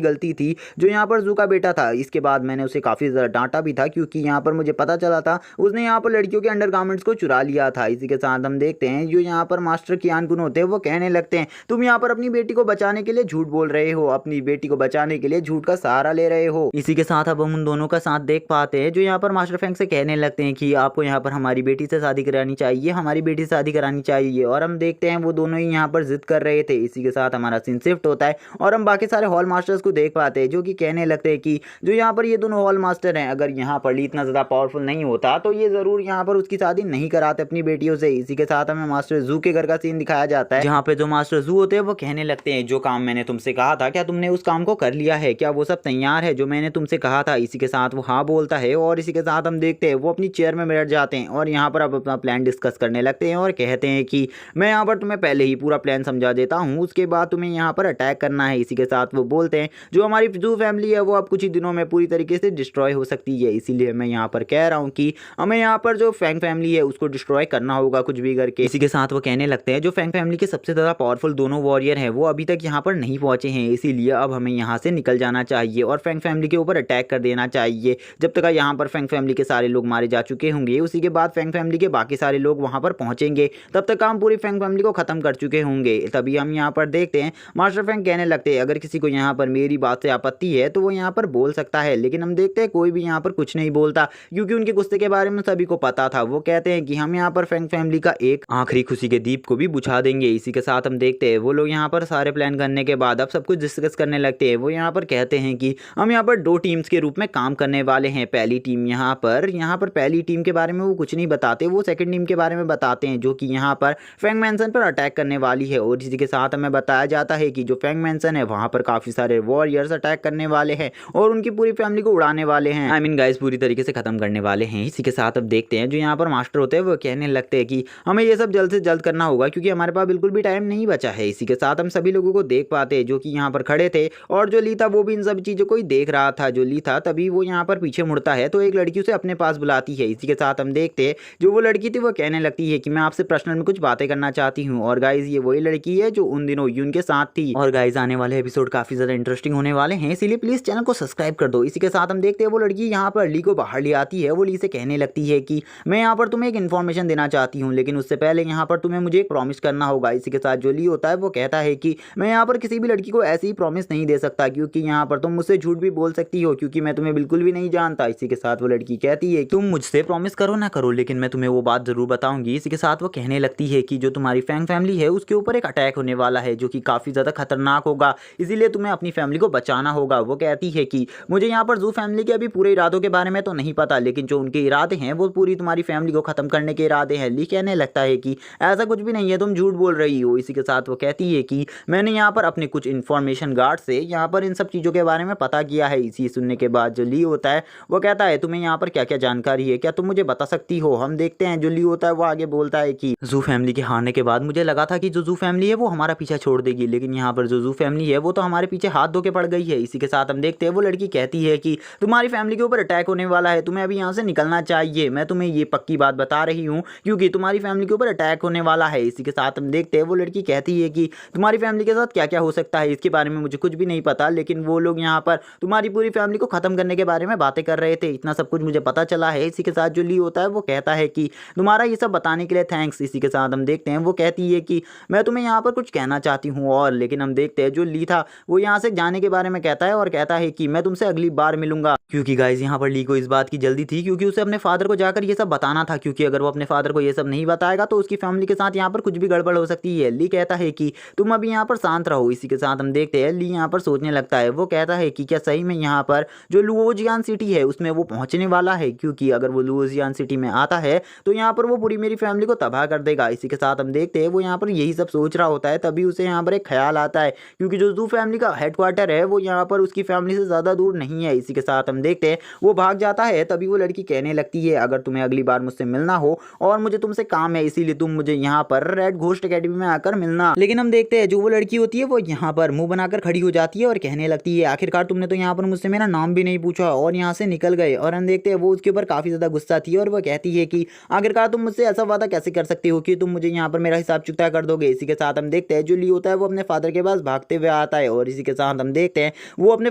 S2: गलती थी, जो यहाँ पर जू का बेटा था। इसके बाद मैंने उसे काफ़ी ज़्यादा डांटा भी था क्योंकि यहाँ पर मुझे पता चला था उसने यहाँ पर लड़कियों के अंडरगारमेंट्स को चुरा लिया था। इसी के साथ हम देखते हैं जो यहाँ पर मास्टर कियान गुन होते हैं वो कहने लगते हैं तुम यहाँ पर अपनी बेटी को बचाने के लिए झूठ बोल रहे हो, अपनी बेटी को बचाने के लिए झूठ का सहारा ले रहे हो। इसी के साथ अब हम उन दोनों का साथ देख पाते हैं जो यहाँ पर मास्टर फैंग से कहने लगते हैं कि आपको यहाँ पर हमारी बेटी से शादी करानी चाहिए, हमारी बेटी से शादी करानी चाहिए। और हम देखते हैं वो दोनों ही यहाँ पर जिद कर रहे थे। इसी के साथ हमारा सीन शिफ्ट होता है और हम बाकी सारे हॉल मास्टर्स को देख पाते हैं जो कि कहने लगते हैं कि जो यहाँ पर ये दोनों हॉल मास्टर हैं अगर यहाँ पर ली इतना ज़्यादा पावरफुल नहीं होता तो ये ज़रूर यहाँ पर उसकी शादी नहीं कराते अपनी बेटियों से। इसी के साथ हमें मास्टर जू के घर का सीन दिखाया जाता है जहाँ पे जो मास्टर जू होते हैं वो कहने लगते हैं जो काम मैंने तुमसे कहा था क्या तुमने उस काम को कर लिया है, क्या वो सब तैयार है जो मैंने तुमसे कहा था। इसी के साथ वो हाँ बोलता है और इसी के साथ हम देखते हैं वो अपनी चेयर में बैठ जाते हैं और यहाँ पर अब अपना प्लान डिस्कस करने लगते हैं और कहते हैं कि मैं यहाँ पर तुम्हें पहले ही पूरा प्लान समझा देता हूँ, उसके बाद तुम्हें यहाँ पर अटैक करना है। इसी के साथ वो बोलते हैं जो हमारी जू फैमिली है वो अब कुछ ही दिनों में पूरी तरीके से डिस्ट्रॉय हो सकती है, इसीलिए मैं यहाँ पर कह रहा हूँ कि हमें यहाँ पर जो फैंग फैमिली है उसको डिस्ट्रॉय करना होगा कुछ भी करके। इसी के साथ वो कहने लगते हैं जो फैंग फैमिली के सबसे ज़्यादा पावरफुल दोनों वॉरियर हैं वो अभी तक यहाँ पर नहीं पहुंचे हैं, इसीलिए अब हमें यहाँ से निकल जाना चाहिए और फैंग फैमिली के ऊपर अटैक कर देना चाहिए। जब तक यहाँ पर फैंग फैमिली के सारे लोग मारे जा चुके होंगे उसी के बाद फैंग फैमिली के बाकी सारे लोग वहाँ पर पहुँचेंगे, तब तक हम पूरी फैंग फैमिली को ख़त्म कर चुके होंगे। तभी हम यहाँ पर देखते हैं मास्टर फैंग कहने लगते हैं अगर किसी को यहाँ पर मेरी बात से आपत्ति है तो वो यहाँ पर बोल सकता है। लेकिन हम देखते हैं कोई भी यहाँ पर कुछ नहीं बोलता क्योंकि उनके गुस्से के बारे में सभी को पता था। वो कहते हैं कि हम यहाँ पर फैंग फैमिली का एक आखिरी खुशी के दीप को भी बुझा देंगे। इसी के साथ हम देखते हैं वो लोग यहाँ पर सारे प्लान करने के बाद अब सब कुछ डिस्कस करने लगते हैं। वो यहाँ पर कहते हैं कि हम यहाँ पर 2 टीम्स के रूप में काम करने वाले हैं। पहली टीम यहाँ पर पहली टीम के बारे में वो कुछ नहीं बताते, वो सेकंड टीम के बारे में बताते हैं जो कि यहाँ पर फैंग मैंसन पर अटैक करने वाली है। और इसी के साथ हमें बताया जाता है कि जो फैंग मैंसन है वहाँ पर काफ़ी सारे वॉरियर्स अटैक करने वाले हैं और उनकी पूरी फैमिली को उड़ाने वाले हैं, आई मीन गाइस पूरी तरीके से खत्म करने वाले हैं। इसी के साथ अब देखते हैं जो यहाँ पर मास्टर होते हैं वो कहने लगते हैं कि हमें ये सब जल्द से जल्द करना होगा क्योंकि हमारे पास बिल्कुल भी टाइम नहीं बचा है। इसी के साथ हम सभी लोगों को देख पाते हैं जो कि यहाँ पर खड़े थे और जो ली था वो भी इन सब चीज़ों को ही देख रहा था। जो ली था तभी वो यहाँ पर पीछे मुड़ता है तो एक लड़की उसे अपने पास बुलाती है। इसी के साथ हम देखते हैं जो वो लड़की थी वो कहने लगती है कि मैं आपसे पर्सनल में कुछ बातें करना चाहती हूँ। और गाइज ये वही लड़की है जो उन दिनों यून के साथ थी। और गाइज आने वाले एपिसोड काफी ज्यादा इंटरेस्टिंग होने वाले हैं, इसीलिए प्लीज चैनल को सब्सक्राइब कर दो। इसी के साथ हम देखते हैं वो लड़की यहाँ पर ली को बाहर ले आती है। वो ली से कहने लगती है कि मैं यहाँ पर तुम्हें एक इन्फॉर्मेशन देना चाहती हूँ लेकिन उससे पहले यहाँ पर तुम्हें मुझे एक प्रॉमिस करना होगा। इसी के साथ जो ली होता है वो कहता है कि मैं यहाँ पर किसी भी लड़की को ऐसी ही प्रॉमिस नहीं दे सकता क्योंकि यहाँ पर तुम मुझसे झूठ भी बोल सकती हो क्योंकि मैं तुम्हें बिल्कुल भी नहीं जानता। इसी के साथ वो लड़की कहती है तुम मुझसे प्रॉमिस करो ना करो लेकिन मैं तुम्हें वो बात जरूर बताऊंगी। इसी के साथ वो कहने लगती है कि जो तुम्हारी फैंग फैमिली है उसके ऊपर एक अटैक होने वाला है जो कि काफ़ी ज़्यादा खतरनाक होगा, इसीलिए तुम्हें अपनी फैमिली को बचाना होगा। वो कहती है कि मुझे यहाँ पर जू फैमिली के अभी पूरे इरादों के बारे में तो नहीं पता लेकिन जो उनके इरादे हैं वो पूरी तुम्हारी फैमिली को ख़त्म करने के इरादे हैं। ली कहने लगता है कि ऐसा कुछ भी नहीं है, तुम झूठ बोल रही हो। इसी के साथ वो कहती है कि मैंने यहाँ पर अपने कुछ इन्फॉर्मेशन गार्ड से यहाँ पर इन सब चीज़ों के बारे में पता किया है। इसी सुनने के बाद जो ली होता है वो कहता है तुम्हें यहाँ पर क्या क्या जानकारी है, क्या तुम मुझे बता सकती हो। हम देखते हैं जो ली होता है वो आगे बोलता है कि जू फैमिली के हारने के बाद मुझे लगा था कि जो जू फैमिली है वो हमारा पीछा छोड़ देगी लेकिन यहाँ पर जो जू फैमिली है वो तो हमारे पीछे हाथ धो के पड़ गई है। इसी के साथ हम देखते हैं वो लड़की कहती है कि तुम्हारी फैमिली के ऊपर अटैक होने वाला है, तुम्हें अभी यहाँ से निकलना चाहिए। मैं तुम्हें ये पक्की बात बता रही हूँ क्योंकि तुम्हारी फैमिली के ऊपर अटैक होने वाला है। इसी के साथ हम देखते हैं वो लड़की कहती है कि तुम्हारी फैमिली के साथ क्या क्या हो सकता है इसके बारे में मुझे कुछ भी नहीं पता लेकिन वो लोग यहाँ पर तुम्हारी पूरी फैमिली को खत्म करने के बारे में बातें कर रहे थे, इतना सब कुछ मुझे पता चला है। इसी के साथ जो ली होता है वो कहता है कि तुम्हारा ये सब बताने के लिए थैंक्स। इसी के साथ हम देखते हैं वो कहती है कि मैं तुम्हें यहाँ पर कुछ कहना रहना चाहती हूँ। और लेकिन हम देखते हैं जो ली था वो यहाँ से जाने के बारे में कहता है और कहता है कि मैं तुमसे अगली बार मिलूंगा, क्योंकि गाइस यहाँ पर ली को इस बात की जल्दी थी, क्योंकि उसे अपने फादर को जाकर ये सब बताना था, क्योंकि अगर वो अपने फादर को ये सब नहीं बताएगा तो उसकी फैमिली के साथ यहाँ पर कुछ भी गड़बड़ हो सकती है। ली कहता है कि तुम अभी यहाँ पर शांत रहो। इसी के साथ हम देखते हैं ली यहाँ पर सोचने लगता है। वो कहता है कि क्या सही में यहाँ पर जो लुओजियान सिटी है उसमें वो पहुंचने वाला है, क्योंकि अगर वो लुओजियान सिटी में आता है तो यहाँ पर वो पूरी मेरी फैमिली को तबाह कर देगा। इसी के साथ हम देखते हैं वो यहाँ पर यही सब सोच रहा होता है, तभी उसे यहाँ पर एक ख्याल आता है, क्योंकि जो जू फैमिली का हेडक्वार्टर है वो यहाँ पर उसकी फैमिली से ज़्यादा दूर नहीं है। इसी के साथ हम देखते हैं वो भाग जाता है। तभी वो लड़की कहने लगती है अगर तुम्हें अगली बार मुझसे मिलना हो और मुझे तुमसे काम है, इसीलिए तुम मुझे यहाँ पर रेड घोस्ट एकेडमी में आकर मिलना। लेकिन हम देखते हैं जो वो लड़की होती है वो यहाँ पर मुंह बनाकर खड़ी हो जाती है और कहने लगती है आखिरकार तुमने तो यहाँ पर मुझसे मेरा नाम भी नहीं पूछा और यहाँ से निकल गए। और हम देखते हैं वो उसके ऊपर काफ़ी ज़्यादा गुस्सा थी और वो कहती है कि आखिरकार तुम मुझसे ऐसा वादा कैसे कर सकते हो कि तुम मुझे यहाँ पर मेरा हिसाब चुकता कर दोगे। इसी के साथ हम देखते हैं जो ली होता है वो अपने फादर के पास भागते हुए आता है और इसी के साथ हम देखते हैं वो अपने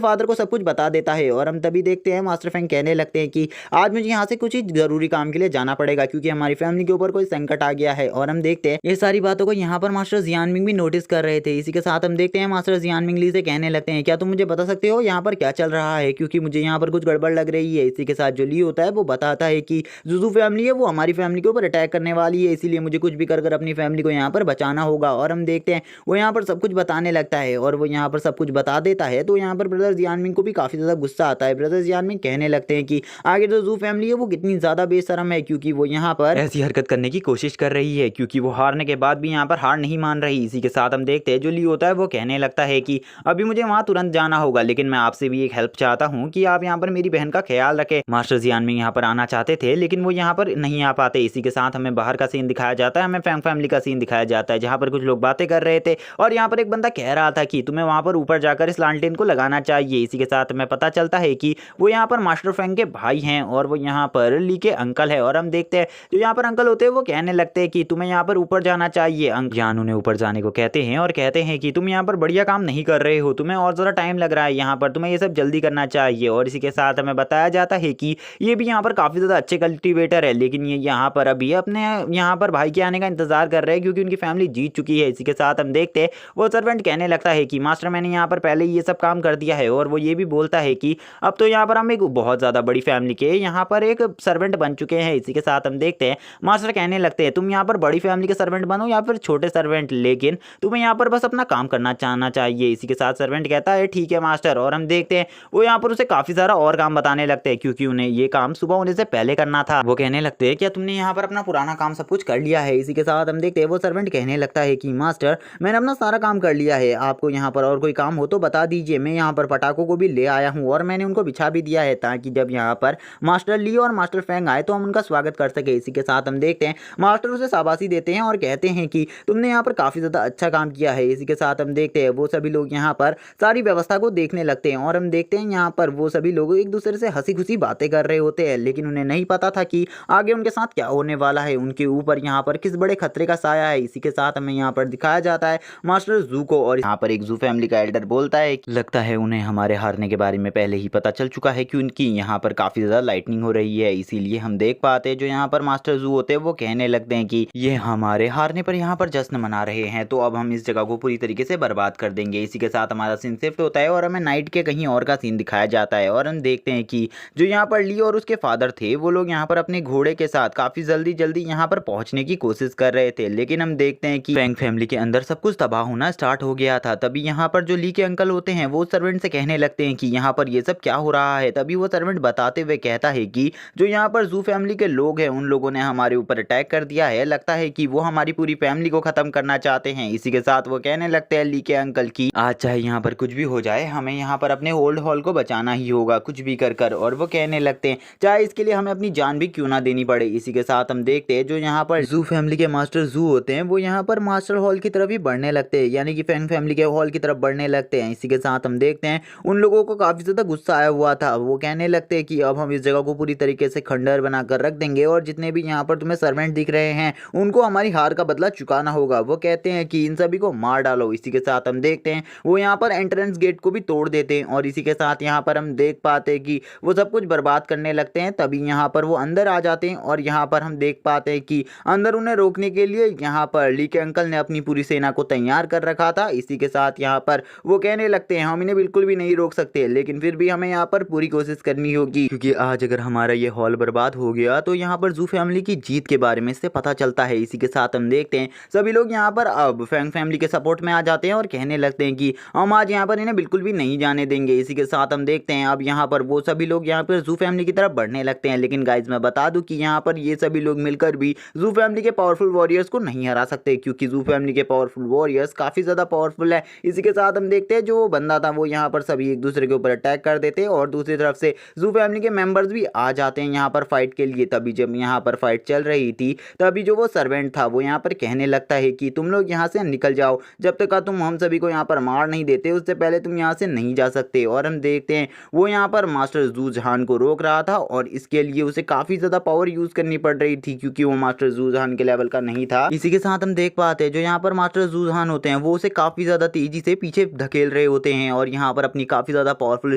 S2: फादर को सब कुछ बता देता है। और हम तभी देखते हैं मास्टर फैंग कहने लगते हैं कि आज मुझे यहाँ से कुछ ही जरूरी काम के लिए जाना पड़ेगा, क्योंकि हमारी फैमिली के ऊपर कोई संकट आ गया है। और हम देखते हैं ये सारी बातों को यहाँ पर मास्टर जियानमिंग भी नोटिस कर रहे थे। इसी के साथ हम देखते हैं मास्टर जियानमिंग ली से कहने लगते हैं क्या तुम मुझे बता सकते हो यहाँ पर क्या चल रहा है, क्योंकि मुझे यहाँ पर कुछ गड़बड़ लग रही है। इसी के साथ जो ली होता है वो बताता है कि जुजू फैमिली है वो हमारी फैमिली के ऊपर अटैक करने वाली है, इसीलिए मुझे कुछ भी कर अपनी फैमिली को यहाँ पर बचाना होगा। और हम देखते हैं वो यहाँ पर सब कुछ बताने लगता है और वो यहाँ पर सब कुछ बता देता है। तो यहाँ पर ब्रदर जियानमिंग को भी काफी ज्यादा गुस्सा आता है। ब्रदर जियानमिंग कहने लगते हैं कि आगे जो जू फैमिली है वो कितनी ज्यादा बेशरम है, क्योंकि वो यहाँ पर ऐसी हरकत करने की कोशिश कर रही है, क्योंकि वो हारने के बाद भी यहाँ पर हार नहीं मान रही। इसी के साथ हम देखते हैं जो ली होता है वो कहने लगता है कि अभी मुझे वहाँ तुरंत जाना होगा, लेकिन मैं आपसे भी एक हेल्प चाहता हूँ कि आप यहाँ पर मेरी बहन का ख्याल रखें। मास्टर जियानमिंग यहाँ पर आना चाहते थे लेकिन वो यहाँ पर नहीं आ पाते। इसी के साथ हमें बाहर का सीन दिखाया जाता है, हमें फैंग फैमिली का सीन दिखाया जाता है जहाँ पर कुछ लोग बातें कर रहे थे और यहाँ पर एक बंदा कह रहा था कि तुम्हें वहाँ पर ऊपर जाकर इस लालटेन को लगाना चाहिए। इसी के साथ हमें पता चलता है कि वो यहाँ पर मास्टर फैंग के भाई हैं और वो यहाँ पर ली के अंकल है। और हम देखते हैं जो यहाँ पर अंकल होते हैं वो कहने लगते हैं कि तुम्हें यहाँ पर ऊपर जाना चाहिए। जान उन्हें ऊपर जाने को कहते हैं और कहते हैं कि तुम यहाँ पर बढ़िया काम नहीं कर रहे हो, तुम्हें और ज़रा टाइम लग रहा है यहाँ पर, तुम्हें ये सब जल्दी करना चाहिए। और इसी के साथ हमें बताया जाता है कि ये भी यहाँ पर काफ़ी ज़्यादा अच्छे कल्टिवेटर है, लेकिन ये यहाँ पर अभी अपने यहाँ पर भाई के आने का इंतजार कर रहे हैं क्योंकि उनकी फैमिली जीत चुकी है। इसी के साथ हम देखते हैं वो सर्वेंट कहने लगता है कि मास्टर मैंने यहाँ पर पहले ही ये सब काम कर दिया है। और वो ये भी बोलता है कि अब तो यहाँ पर हम एक बहुत ज़्यादा बड़ी फैमिली के यहाँ पर एक सर्वेंट बन चुके हैं। इसी के साथ हम देखते हैं मास्टर कहने लगते हैं तुम यहाँ पर बड़ी फैमिली के सर्वेंट बनो या फिर छोटे सर्वेंट, लेकिन तुम्हें यहाँ पर बस अपना काम करना चाहना चाहिए। इसी के साथ सर्वेंट कहता है ठीक है मास्टर। और हम देखते हैं वो यहाँ पर उसे काफ़ी सारा और काम बताने लगते हैं, क्योंकि उन्हें ये काम सुबह होने से पहले करना था। वो कहने लगते हैं क्या तुमने यहाँ पर अपना पुराना काम सब कुछ कर लिया है। इसी के साथ हम देखते हैं वो सर्वेंट कहने लगता है कि मास्टर मैंने अपना सारा काम कर लिया है, आपको यहाँ पर और कोई काम हो तो बता दीजिए। मैं यहाँ पर पटाखों को भी ले आया हूँ और मैंने उनको बिछा भी दिया है ताकि जब यहाँ पर मास्टर ली और मास्टर फैंग आए तो हम उनका स्वागत कर सके। इसी के साथ हम देखते हैं मास्टर उसे शाबाशी देते हैं और कहते हैं कि तुमने यहाँ पर काफ़ी ज़्यादा अच्छा काम किया है। इसी के साथ हम देखते हैं वो सभी लोग यहाँ पर सारी व्यवस्था को देखने लगते हैं और हम देखते हैं यहाँ पर वो सभी लोग एक दूसरे से हंसी खुशी बातें कर रहे होते हैं, लेकिन उन्हें नहीं पता था कि आगे उनके साथ क्या होने वाला है, उनके ऊपर यहाँ पर किस बड़े खतरे का साया है। इसी के साथ हमें यहाँ पर दिखाया जाता है मास्टर जू को और यहाँ पर एक जू फैमिली का एल्डर बोलता है लगता है उन्हें हमारे हारने के बारे में पहले ही पता चल चुका है कि उनकी यहाँ पर काफ़ी ज़्यादा लाइटनिंग हो रही है, इसीलिए हम देख पाते हैं जो यहाँ पर मास्टर जू होते हैं वो कहने लगते हैं कि ये हमारे हारने पर यहाँ पर जश्न मना रहे हैं, तो अब हम इस जगह को पूरी तरीके से बर्बाद कर देंगे। इसी के साथ हमारा सीन शिफ्ट होता है और हमें नाइट के कहीं और का सीन दिखाया जाता है और हम देखते हैं कि जो यहाँ पर ली और उसके फादर थे वो लोग यहाँ पर अपने घोड़े के साथ काफ़ी जल्दी यहाँ पर पहुँचने की कोशिश कर रहे थे, लेकिन हम देखते हैं कि फैंग फैमिली के अंदर सब कुछ तबाह होना स्टार्ट हो गया था। तभी यहाँ पर जो ली के अंकल होते हैं वो सर्वेंट से कहने लगते हैं कि यहाँ पर ये सब क्या हो रहा है। तभी वो सर्वेंट बताते हुए कहता है कि जो यहाँ पर जू फैमिली के लोग हैं उन लोगों ने हमारे ऊपर अटैक कर दिया है, लगता है कि वो हमारी पूरी फैमिली को खत्म करना चाहते हैं। इसी के साथ वो कहने लगते हैं ली के अंकल की आज चाहे यहाँ पर कुछ भी हो जाए हमें यहाँ पर अपने ओल्ड हॉल को बचाना ही होगा कुछ भी कर। और वो कहने लगते हैं चाहे इसके लिए हमें अपनी जान भी क्यों ना देनी पड़े। इसी के साथ हम देखते हैं जो यहाँ पर जू फैमिली के मास्टर जू होते हैं वो यहाँ पर मास्टर हॉल की तरफ ही बढ़ने लगते हैं, यानी कि फैंग फैमिली के हॉल की तरफ बढ़ने लगते हैं। इसी के साथ हम देखते हैं उन लोगों को काफी ज्यादा गुस्सा आया हुआ था। वो कहने लगते हैं कि अब हम इस जगह को पूरी तरीके से खंडहर बनाकर रख देंगे और जितने भी यहाँ पर तुम्हें सर्वेंट दिख रहे हैं उनको हमारी हार का बदला चुकाना होगा। वो कहते हैं कि इन सभी को मार डालो। इसी के साथ हम देखते हैं वो यहाँ पर एंट्रेंस गेट को भी तोड़ देते हैं और इसी के साथ यहाँ पर हम देख पाते हैं कि वो सब कुछ बर्बाद करने लगते हैं। तभी यहाँ पर वो अंदर आ जाते हैं और यहाँ पर हम देख पाते हैं कि अंदर उन्हें रोकने के लिए यहाँ पर ली के अंकल ने अपनी पूरी सेना को तैयार कर रखा था। इसी के साथ यहाँ पर वो कहने लगते हैं हम इन्हें बिल्कुल भी नहीं रोक सकते, लेकिन फिर भी हमें यहाँ पर पूरी कोशिश करनी होगी, क्योंकि आज अगर हमारा ये हॉल बर्बाद हो गया तो यहाँ पर जू फैमिली की जीत के बारे में इससे पता चलता है। इसी के साथ हम देखते हैं सभी लोग यहाँ पर अब फैंग फैमिली के सपोर्ट में आ जाते हैं और कहने लगते हैं कि हम आज यहाँ पर इन्हें बिल्कुल भी नहीं जाने देंगे। इसी के साथ हम देखते हैं अब यहाँ पर वो सभी लोग यहाँ पर जू फैमिली की तरफ बढ़ने लगते हैं। लेकिन गाइज मैं बता दूं कि यहाँ पर ये सभी लोग मिलकर भी जू फैमिली के पावरफुल वॉरियर्स को नहीं हरा सकते, क्योंकि जू फैमिली के पावरफुल वॉरियर्स काफी ज्यादा पावरफुल है। इसी के साथ हम देखते हैं जो वो बंदा था वो यहाँ पर सभी एक दूसरे के ऊपर अटैक कर देते हैं और दूसरी तरफ से जू फैमिली के मेंबर्स भी आ जाते हैं यहाँ पर फाइट के लिए। तभी जब यहाँ पर फाइट चल रही थी तभी जो वो सर्वेंट था वो यहाँ पर कहने लगता है कि तुम लोग यहाँ से निकल जाओ, जब तक तुम हम सभी को यहाँ पर मार नहीं देते उससे पहले तुम यहाँ से नहीं जा सकते। और हम देखते हैं वो यहाँ पर मास्टर जू जहान को रोक रहा था और इसके लिए उसे काफी ज्यादा पावर यूज करनी पड़ रही थी, क्योंकि वो मास्टर जू जहान के लेवल का नहीं था। इसी के साथ हम देख पाते हैं जो यहाँ पर मास्टर जू जहान होते हैं वो उसे काफी ज्यादा तेजी से पीछे धकेल रहे होते हैं और यहाँ पर अपनी काफी ज्यादा पावरफुल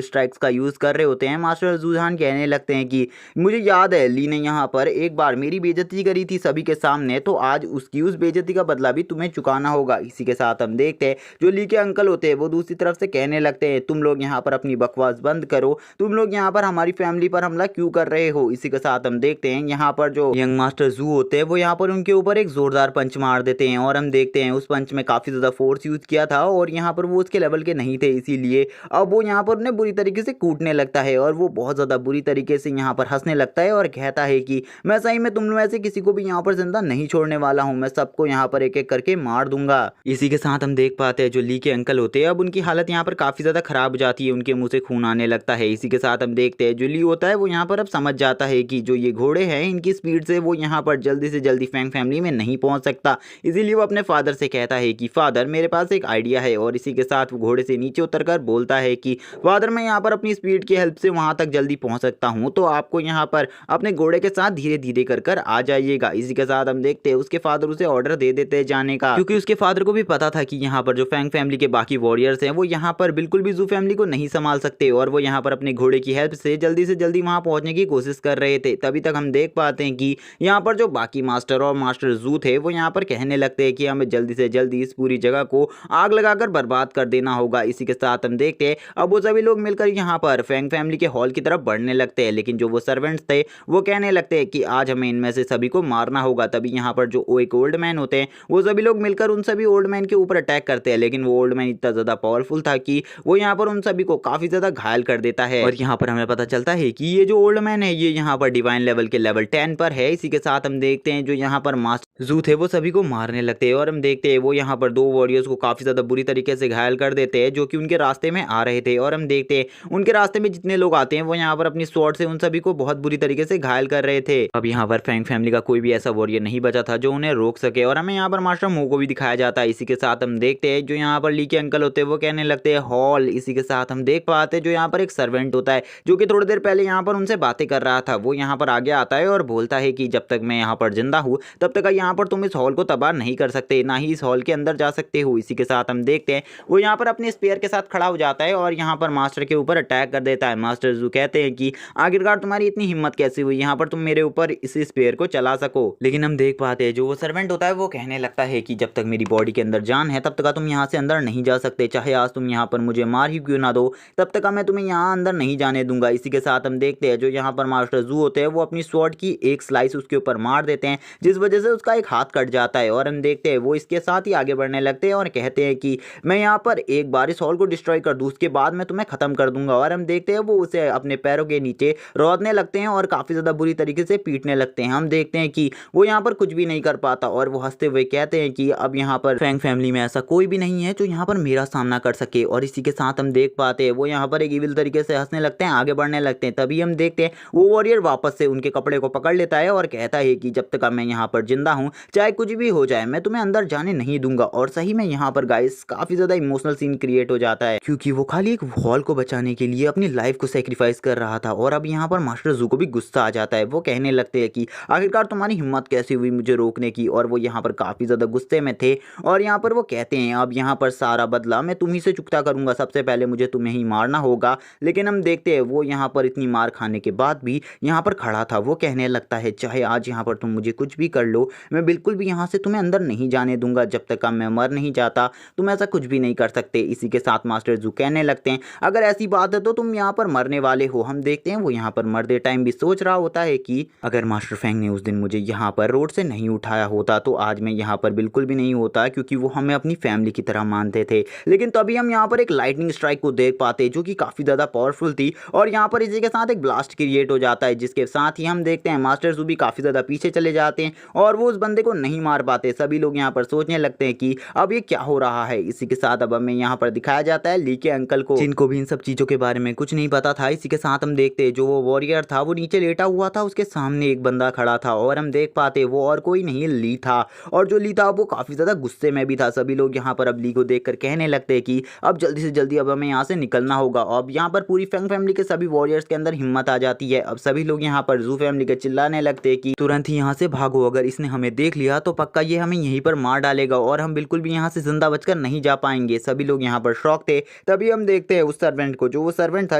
S2: स्ट्राइक्स का यूज कर रहे होते हैं। मास्टर जू जहान कहने लगते हैं कि मुझे याद है ली ने यहाँ पर एक बार मेरी बेइज्जती करी थी सभी के सामने, तो आज उसकी उस बेइज्जती का बदला भी तुम्हें चुकाना होगा। इसी के साथ हम देखते हैं जो ली के अंकल होते हैं वो दूसरी तरफ से कहने लगते हैं तुम लोग यहाँ पर अपनी बकवास बंद करो, तुम लोग यहाँ पर हमारी फैमिली पर हमला क्यों कर रहे हो। इसी के साथ हम देखते हैं यहाँ पर जो यंग मास्टर जू होते हैं वो यहाँ पर उनके ऊपर एक जोरदार पंच मार देते हैं और हम देखते हैं उस पंच में काफी ज्यादा फोर्स यूज किया था और यहाँ पर वो उसके लेवल के नहीं थे, इसीलिए अब वो यहाँ पर उन्हें बुरी तरीके से कूटने लगता है और वो बहुत ज्यादा बुरी तरीके से यहाँ पर हंसने लगता है और कहता है कि मैं सही में तुम लोग ऐसे किसी को भी यहाँ पर जिंदा नहीं छोड़ने वाला हूँ, मैं सबको यहाँ पर एक एक करके मार दूंगा। इसी के साथ हम देख पाते हैं जो ली के अंकल होते हैं अब उनकी हालत यहाँ पर काफी ज्यादा खराब हो जाती है, उनके मुंह से खून आने लगता है। इसी के साथ हम देखते हैं जो ली होता है वो यहाँ पर अब समझ जाता है कि जो ये घोड़े हैं इनकी स्पीड से वो यहाँ पर जल्दी से जल्दी फैंग फैमिली में नहीं पहुंच सकता, इसीलिए वो अपने फादर से कहता है कि फादर मेरे पास एक आइडिया है। और इसी के साथ वो घोड़े से नीचे उतरकर बोलता है कि फादर मैं यहाँ पर अपनी स्पीड की हेल्प से वहां तक जल्दी पहुंच सकता हूँ, तो आपको यहाँ पर अपने घोड़े के साथ धीरे धीरे कर आ जाइएगा। इसी के साथ हम देखते हैं उसके फादर उसे ऑर्डर दे देते हैं जाने का, क्योंकि उसके फादर को भी पता था कि यहाँ पर जो फैंग फैमिली के बाकी वॉरियर्स हैं वो यहाँ पर बिल्कुल भी जू फैमिली को नहीं संभाल सकते और वो यहाँ पर अपने घोड़े की हेल्प से जल्दी वहां पहुंचने की कोशिश कर रहे थे। तभी तक हम देख पाते हैं कि यहाँ पर जो बाकी मास्टर और मास्टर जू थे वो यहाँ पर कहने लगते हैं कि हमें जल्दी से जल्दी इस पूरी जगह को आग लगाकर बर्बाद कर देना होगा। इसी के साथ हम देखते हैं अब वो सभी लोग मिलकर यहाँ पर फैंग फैमिली के हॉल की तरफ बढ़ने लगते हैं, लेकिन जो वो सर्वेंट्स थे वो कहने लगते हैं कि आज हमें इनमें से सभी को मारना होगा। तभी यहाँ पर जो एक ओल्ड मैन होते हैं वो सभी लोग मिलकर उन सभी ओल्ड मैन के ऊपर अटैक करते हैं, लेकिन वो ओल्ड मैन इतना ज्यादा पावरफुल था कि वो यहाँ पर उन सभी को काफी ज्यादा घायल कर देता है। और यहाँ पर हमें पता चलता है कि ये जो ओल्ड मैन है ये यहाँ पर डिवाइन लेवल के लेवल 10 पर है। इसी के साथ हम देखते हैं जो यहाँ पर मास्टर जू थे वो सभी को मारने लगते हैं और हम देखते हैं वो यहाँ पर दो वॉरियर्स को काफी ज्यादा बुरी तरीके से घायल कर देते हैं जो कि उनके रास्ते में आ रहे थे। और हम देखते हैं उनके रास्ते में जितने लोग आते हैं वो यहाँ पर अपनी स्वॉर्ड से उन सभी को बहुत बुरी तरीके से घायल कर रहे थे। अब यहाँ पर फैंग फैमिली का कोई भी ऐसा वॉरियर नहीं बचा था जो उन्हें रोक सके और हमें यहाँ पर मास्टर मू को भी दिखाया जाता है। इसी के साथ हम देखते हैं जो यहाँ पर ली के अंकल होते हैं वो कहने लगते हैं हॉल। इसी के साथ हम देख पाते हैं जो यहाँ पर एक सर्वेंट होता है जो कि थोड़ी देर पहले यहाँ पर उनसे बातें कर रहा था, वो यहाँ पर आगे आता है और बोलता है कि जब तक मैं यहाँ पर जिंदा हूँ तब तक यहाँ पर तुम इस हॉल को तबाह नहीं कर सकते, ना ही इस हॉल के अंदर जा सकते हो। इसी के साथ हम देखते हैं वो यहाँ पर अपने स्पेयर के साथ खड़ा हो जाता है और यहाँ पर मास्टर के ऊपर अटैक कर देता है। मास्टर जू कहते हैं कि आखिरकार तुम्हारी इतनी हिम्मत कैसे हुई यहाँ पर तुम मेरे ऊपर इस स्पेयर को चला सको। लेकिन हम देख पाते हैं जो वो सर्वेंट होता है वो कहने लगता है कि जब तक मेरी बॉडी के अंदर जान है तब तक तुम यहाँ से अंदर नहीं जा सकते, चाहे आज तुम यहाँ पर मुझे मार ही क्यों ना दो तब तक मैं तुम्हें यहाँ अंदर नहीं जाने दूंगा। इसी के साथ हम देखते हैं जो यहाँ पर मास्टर जू होते हैं वो अपनी स्वॉर्ड की एक स्लाइस उसके ऊपर मार देते हैं जिस वजह से उसका एक हाथ कट जाता है। और हम देखते हैं वो इसके साथ ही आगे बढ़ने लगते हैं और कहते हैं कि मैं यहाँ पर एक बार इस हॉल को डिस्ट्रॉय कर दूं उसके बाद मैं तुम्हें खत्म कर दूंगा। और हम देखते हैं वो उसे अपने पैरों के नीचे रौंदने लगते हैं और काफी ज्यादा बुरी तरीके से पीटने लगते हैं। हम देखते हैं कि वो यहाँ पर कुछ भी नहीं कर पाता और वो हंसते हुए कहते हैं कि अब यहाँ पर फैंग फैमिली में ऐसा कोई भी नहीं है जो यहाँ पर मेरा सामना कर सके। और इसी के साथ हम देख पाते हैं वो यहाँ पर एक इविल तरीके से हंसने लगते हैं, आगे बढ़ने लगते हैं। तभी हम देखते हैं वो वॉरियर वापस से उनके कपड़े को पकड़ लेता है और कहता है कि जब तक मैं यहाँ पर जिंदा हूँ चाहे कुछ भी हो जाए मैं तुम्हें अंदर जाने नहीं दूंगा। और सही में यहाँ पर गाइस काफी ज्यादा इमोशनल सीन क्रिएट हो जाता है क्योंकि वो खाली एक वॉल को बचाने के लिए अपनी लाइफ को सेक्रीफाइस कर रहा था। और अब यहाँ पर मास्टर जू को भी गुस्सा आ जाता है, वो कहने लगते हैं कि आखिरकार तुम्हारी हिम्मत कैसे हुई मुझे रोकने की। और वो यहाँ पर काफी ज्यादा गुस्से में थे और यहाँ पर वो कहते हैं अब यहाँ पर सारा बदला मैं तुम्ही से चुकता करूंगा, सबसे पहले मुझे तुम्हें ही मारना होगा। लेकिन हम देखते हैं वो यहाँ पर इतनी मार खाने के बाद भी यहाँ पर खड़ा था, वो कहने लगता है चाहे आज यहाँ पर तुम मुझे कुछ भी कर लो मैं बिल्कुल भी यहाँ से तुम्हें अंदर नहीं जाने दूंगा जब तक मैं मर नहीं जाता तुम ऐसा कुछ भी नहीं कर सकते। इसी के साथ मास्टर जू कहने लगते हैं अगर ऐसी बात है तो तुम यहाँ पर मरने वाले हो। हम देखते हैं वो यहाँ पर मरते टाइम भी सोच रहा होता है कि अगर मास्टर फेंग ने उस दिन मुझे यहाँ पर रोड से नहीं उठाया होता तो आज मैं यहाँ पर बिल्कुल भी नहीं होता, क्योंकि वो हमें अपनी फैमिली की तरह मानते थे। लेकिन तभी हम यहाँ पर एक लाइटनिंग स्ट्राइक को देख पाते जो कि काफ़ी ज़्यादा पावरफुल थी और यहाँ पर इसी के साथ एक ब्लास्ट क्रिएट हो जाता है, जिसके साथ ही हम देखते हैं मास्टर जू भी काफ़ी ज़्यादा पीछे चले जाते हैं और वो उस बंदे को नहीं मार पाते। सभी लोग यहाँ पर सोचने लगते हैं कि अब ये क्या हो रहा है। इसी के साथ अब हमें यहाँ पर दिखाया जाता है ली के अंकल को, जिनको भी इन सब चीज़ों के बारे में कुछ नहीं पता था। इसी के साथ हम देखते हैं जो वो वॉरियर था वो नीचे लेटा हुआ था, उसके सामने एक बंदा खड़ा था और हम देख पाते वो और कोई नहीं ली था। और जो ली था वो काफ़ी ज़्यादा गुस्से में भी था। सभी लोग यहाँ पर अब ली को देखकर कहने लगते हैं कि अब जल्दी से जल्दी अब हमें यहाँ से निकलना होगा। अब यहाँ पर पूरी फेंग फैमिली के सभी वॉरियर्स के अंदर हिम्मत आ जाती है। अब सभी लोग यहाँ पर जू फैमिली के चिल्लाने लगते हैं कि तुरंत ही यहाँ से भागो, अगर इसने हमें देख लिया तो पक्का ये हमें यहीं पर मार डालेगा और हम बिल्कुल भी यहाँ से जिंदा बचकर नहीं जा पाएंगे। सभी लोग यहाँ पर शॉक थे। तभी हम देखते हैं उस सर्वेंट को, जो वो सर्वेंट था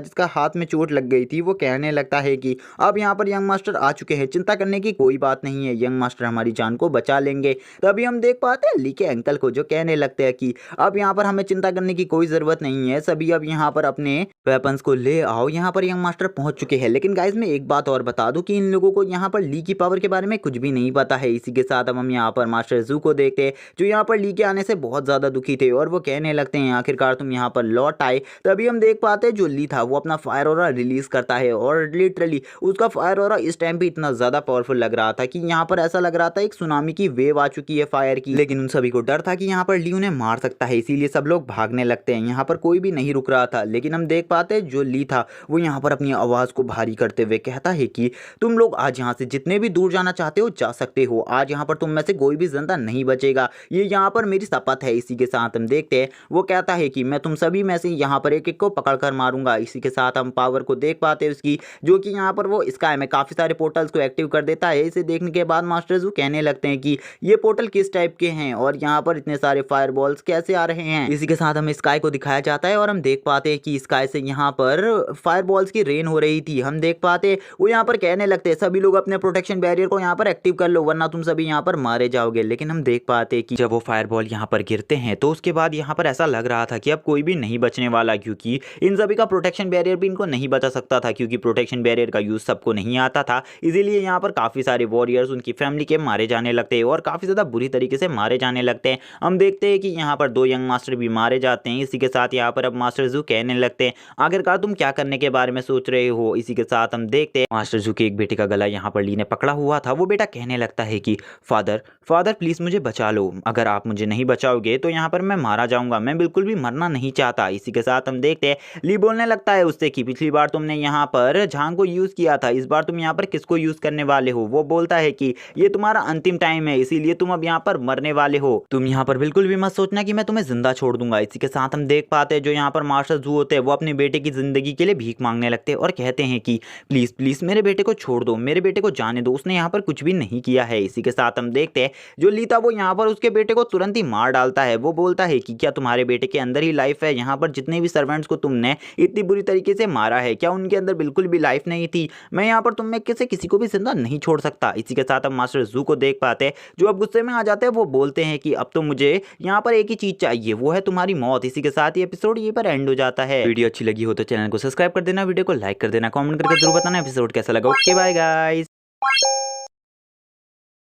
S2: जिसका हाथ में चोट लग गई थी, वो कहने लगता है कि अब यहाँ पर यंग मास्टर आ चुके हैं, चिंता करने की कोई बात नहीं है, यंग मास्टर हमारी जान को बचा लेंगे। तभी हम देख पाते हैं ली के अंकल को, जो कहने लगते हैं कि अब यहाँ पर हमें चिंता करने की कोई ज़रूरत नहीं है, सभी अब यहाँ पर अपने वेपन्स को ले आओ, यहाँ पर यंग मास्टर पहुँच चुके हैं। लेकिन गाइज मैं एक बात और बता दूं कि इन लोगों को यहाँ पर ली की पावर के बारे में कुछ भी नहीं पता है। इसी के साथ अब हम यहाँ पर मास्टर जू को देखते हैं, जो यहाँ पर ली के आने से बहुत ज़्यादा दुखी थे और वो कहने लगते हैं आखिरकार तुम यहाँ पर लौट आए। तभी हम देख पाते हैं जो ली था वो अपना फायर ऑरा रिलीज करता है और लिटरली उसका फायर ऑरा इस टाइम पे इतना ज़्यादा पावरफुल लग रहा था कि यहाँ पर ऐसा लग रहा था एक सुनामी की वेव आ चुकी है फायर की। लेकिन उन सभी को डर था कि यहाँ पर ली उन्हें मार सकता है, इसीलिए सब लोग भागने लगते हैं। यहाँ पर कोई भी नहीं रुक रहा था। लेकिन हम देख पाते हैं जो ली था वो यहाँ पर अपनी आवाज़ को भारी करते हुए कहता है कि तुम लोग आज यहाँ से जितने भी दूर जाना चाहते हो जा सकते हो, आज यहाँ पर तुम में से कोई भी जिंदा नहीं बचेगा, ये यहाँ पर मेरी शपथ है। इसी के साथ हम देखते हैं वो कहता है कि मैं तुम सभी में से यहाँ पर एक एक को पकड़ कर मारूंगा। इसी के साथ हम पावर को देख पाते हैं उसकी, जो कि यहाँ पर वो स्काई में काफ़ी सारे पोर्टल्स को एक्टिव कर देता है। इसे देखने के बाद मास्टर जू कहने लगते हैं कि ये पोर्टल किस टाइप के हैं और यहाँ पर इतने सारे फायर बॉल्स कैसे आ रहे हैं। इसी के साथ हमें स्काई को दिखाया जाता है और हम देख पाते हैं कि स्काई से यहाँ पर फायर बॉल्स की रेन हो रही थी। हम देख पाते वो यहाँ पर कहने लगते हैं सभी लोग अपने प्रोटेक्शन बैरियर को यहाँ पर एक्टिव कर लो वरना तुम सभी यहाँ पर मारे जाओगे। लेकिन हम देख पाते कि जब वो फायर बॉल यहाँ पर गिरते हैं तो उसके बाद यहाँ पर ऐसा लग रहा था कि अब कोई भी नहीं बचने वाला, क्योंकि इन सभी का प्रोटेक्शन बैरियर भी इनको नहीं बचा सकता था, क्योंकि प्रोटेक्शन बैरियर का यूज़ सबको नहीं आता था। इसीलिए यहाँ पर काफ़ी सारे वॉरियर्स उनकी फैमिली के मारे जाने लगते हैं और काफ़ी ज़्यादा बुरी तरीके से मारे जाने लगते हैं। हम देखते हैं कि यहाँ पर 2 यंग मास्टर भी मारे जाते हैं। इसी के साथ यहाँ पर अब मास्टर जू कहने लगते हैं आखिरकार तुम क्या करने के बारे में सोच रहे हो। इसी के साथ हम देखते हैं मास्टर जू के एक बेटे का गला यहाँ पर ली ने पकड़ा हुआ था। वो बेटा कहने लगता है कि फादर प्लीज़ मुझे बचा लो, अगर आप मुझे नहीं बचाओगे तो यहाँ पर मैं मारा जाऊंगा, मैं बिल्कुल भी मरना नहीं चाहता। इसी के साथ हम देखते हैं ली बोलने लगता है उससे कि पिछली बार तुमने यहाँ पर झांग को यूज़ किया था, इस बार तुम यहाँ पर किसको यूज़ करने वाले हो। वो बोलता है कि ये तुम्हारा अंतिम टाइम है, इसीलिए तुम अब यहाँ पर मरने वाले हो, तुम यहाँ पर बिल्कुल भी मत सोचना कि मैं तुम्हें जिंदा छोड़ दूंगा। इसी के साथ हम देख पाते हैं जो यहाँ पर मास्टर जू होते हैं वो अपने बेटे की जिंदगी के लिए भीख मांगने लगते हैं और कहते हैं कि प्लीज़ मेरे बेटे को छोड़ दो, मेरे बेटे को जाने दो, उसने यहाँ पर कुछ भी नहीं किया है। इसी के साथ हम देखते हैं जो ली था वो यहाँ पर उसके बेटे को तुरंत ही मार डालता है। वो बोलता है कि क्या तुम्हारे बेटे के अंदर ही लाइफ है, यहाँ पर जितने भी सर्वेंट्स को तुमने इतनी बुरी तरीके से मारा है क्या उनके अंदर बिल्कुल भी लाइफ नहीं थी, मैं यहाँ पर तुम में से किसी को भी जिंदा नहीं छोड़ सकता। इसी के साथ हम मास्टर जू को देख पाते हैं जो अब गुस्से में आ जाते हैं। वो बोलते हैं कि अब तो मुझे यहाँ पर एक ही चीज चाहिए, वो है तुम्हारी मौत। इसी के साथ ये एपिसोड यहीं पर एंड हो जाता है। वीडियो अच्छी लगी हो तो चैनल को सब्सक्राइब कर देना, वीडियो को लाइक कर देना, कमेंट करके जरूर बताना एपिसोड कैसा लगा। Okay bye guys.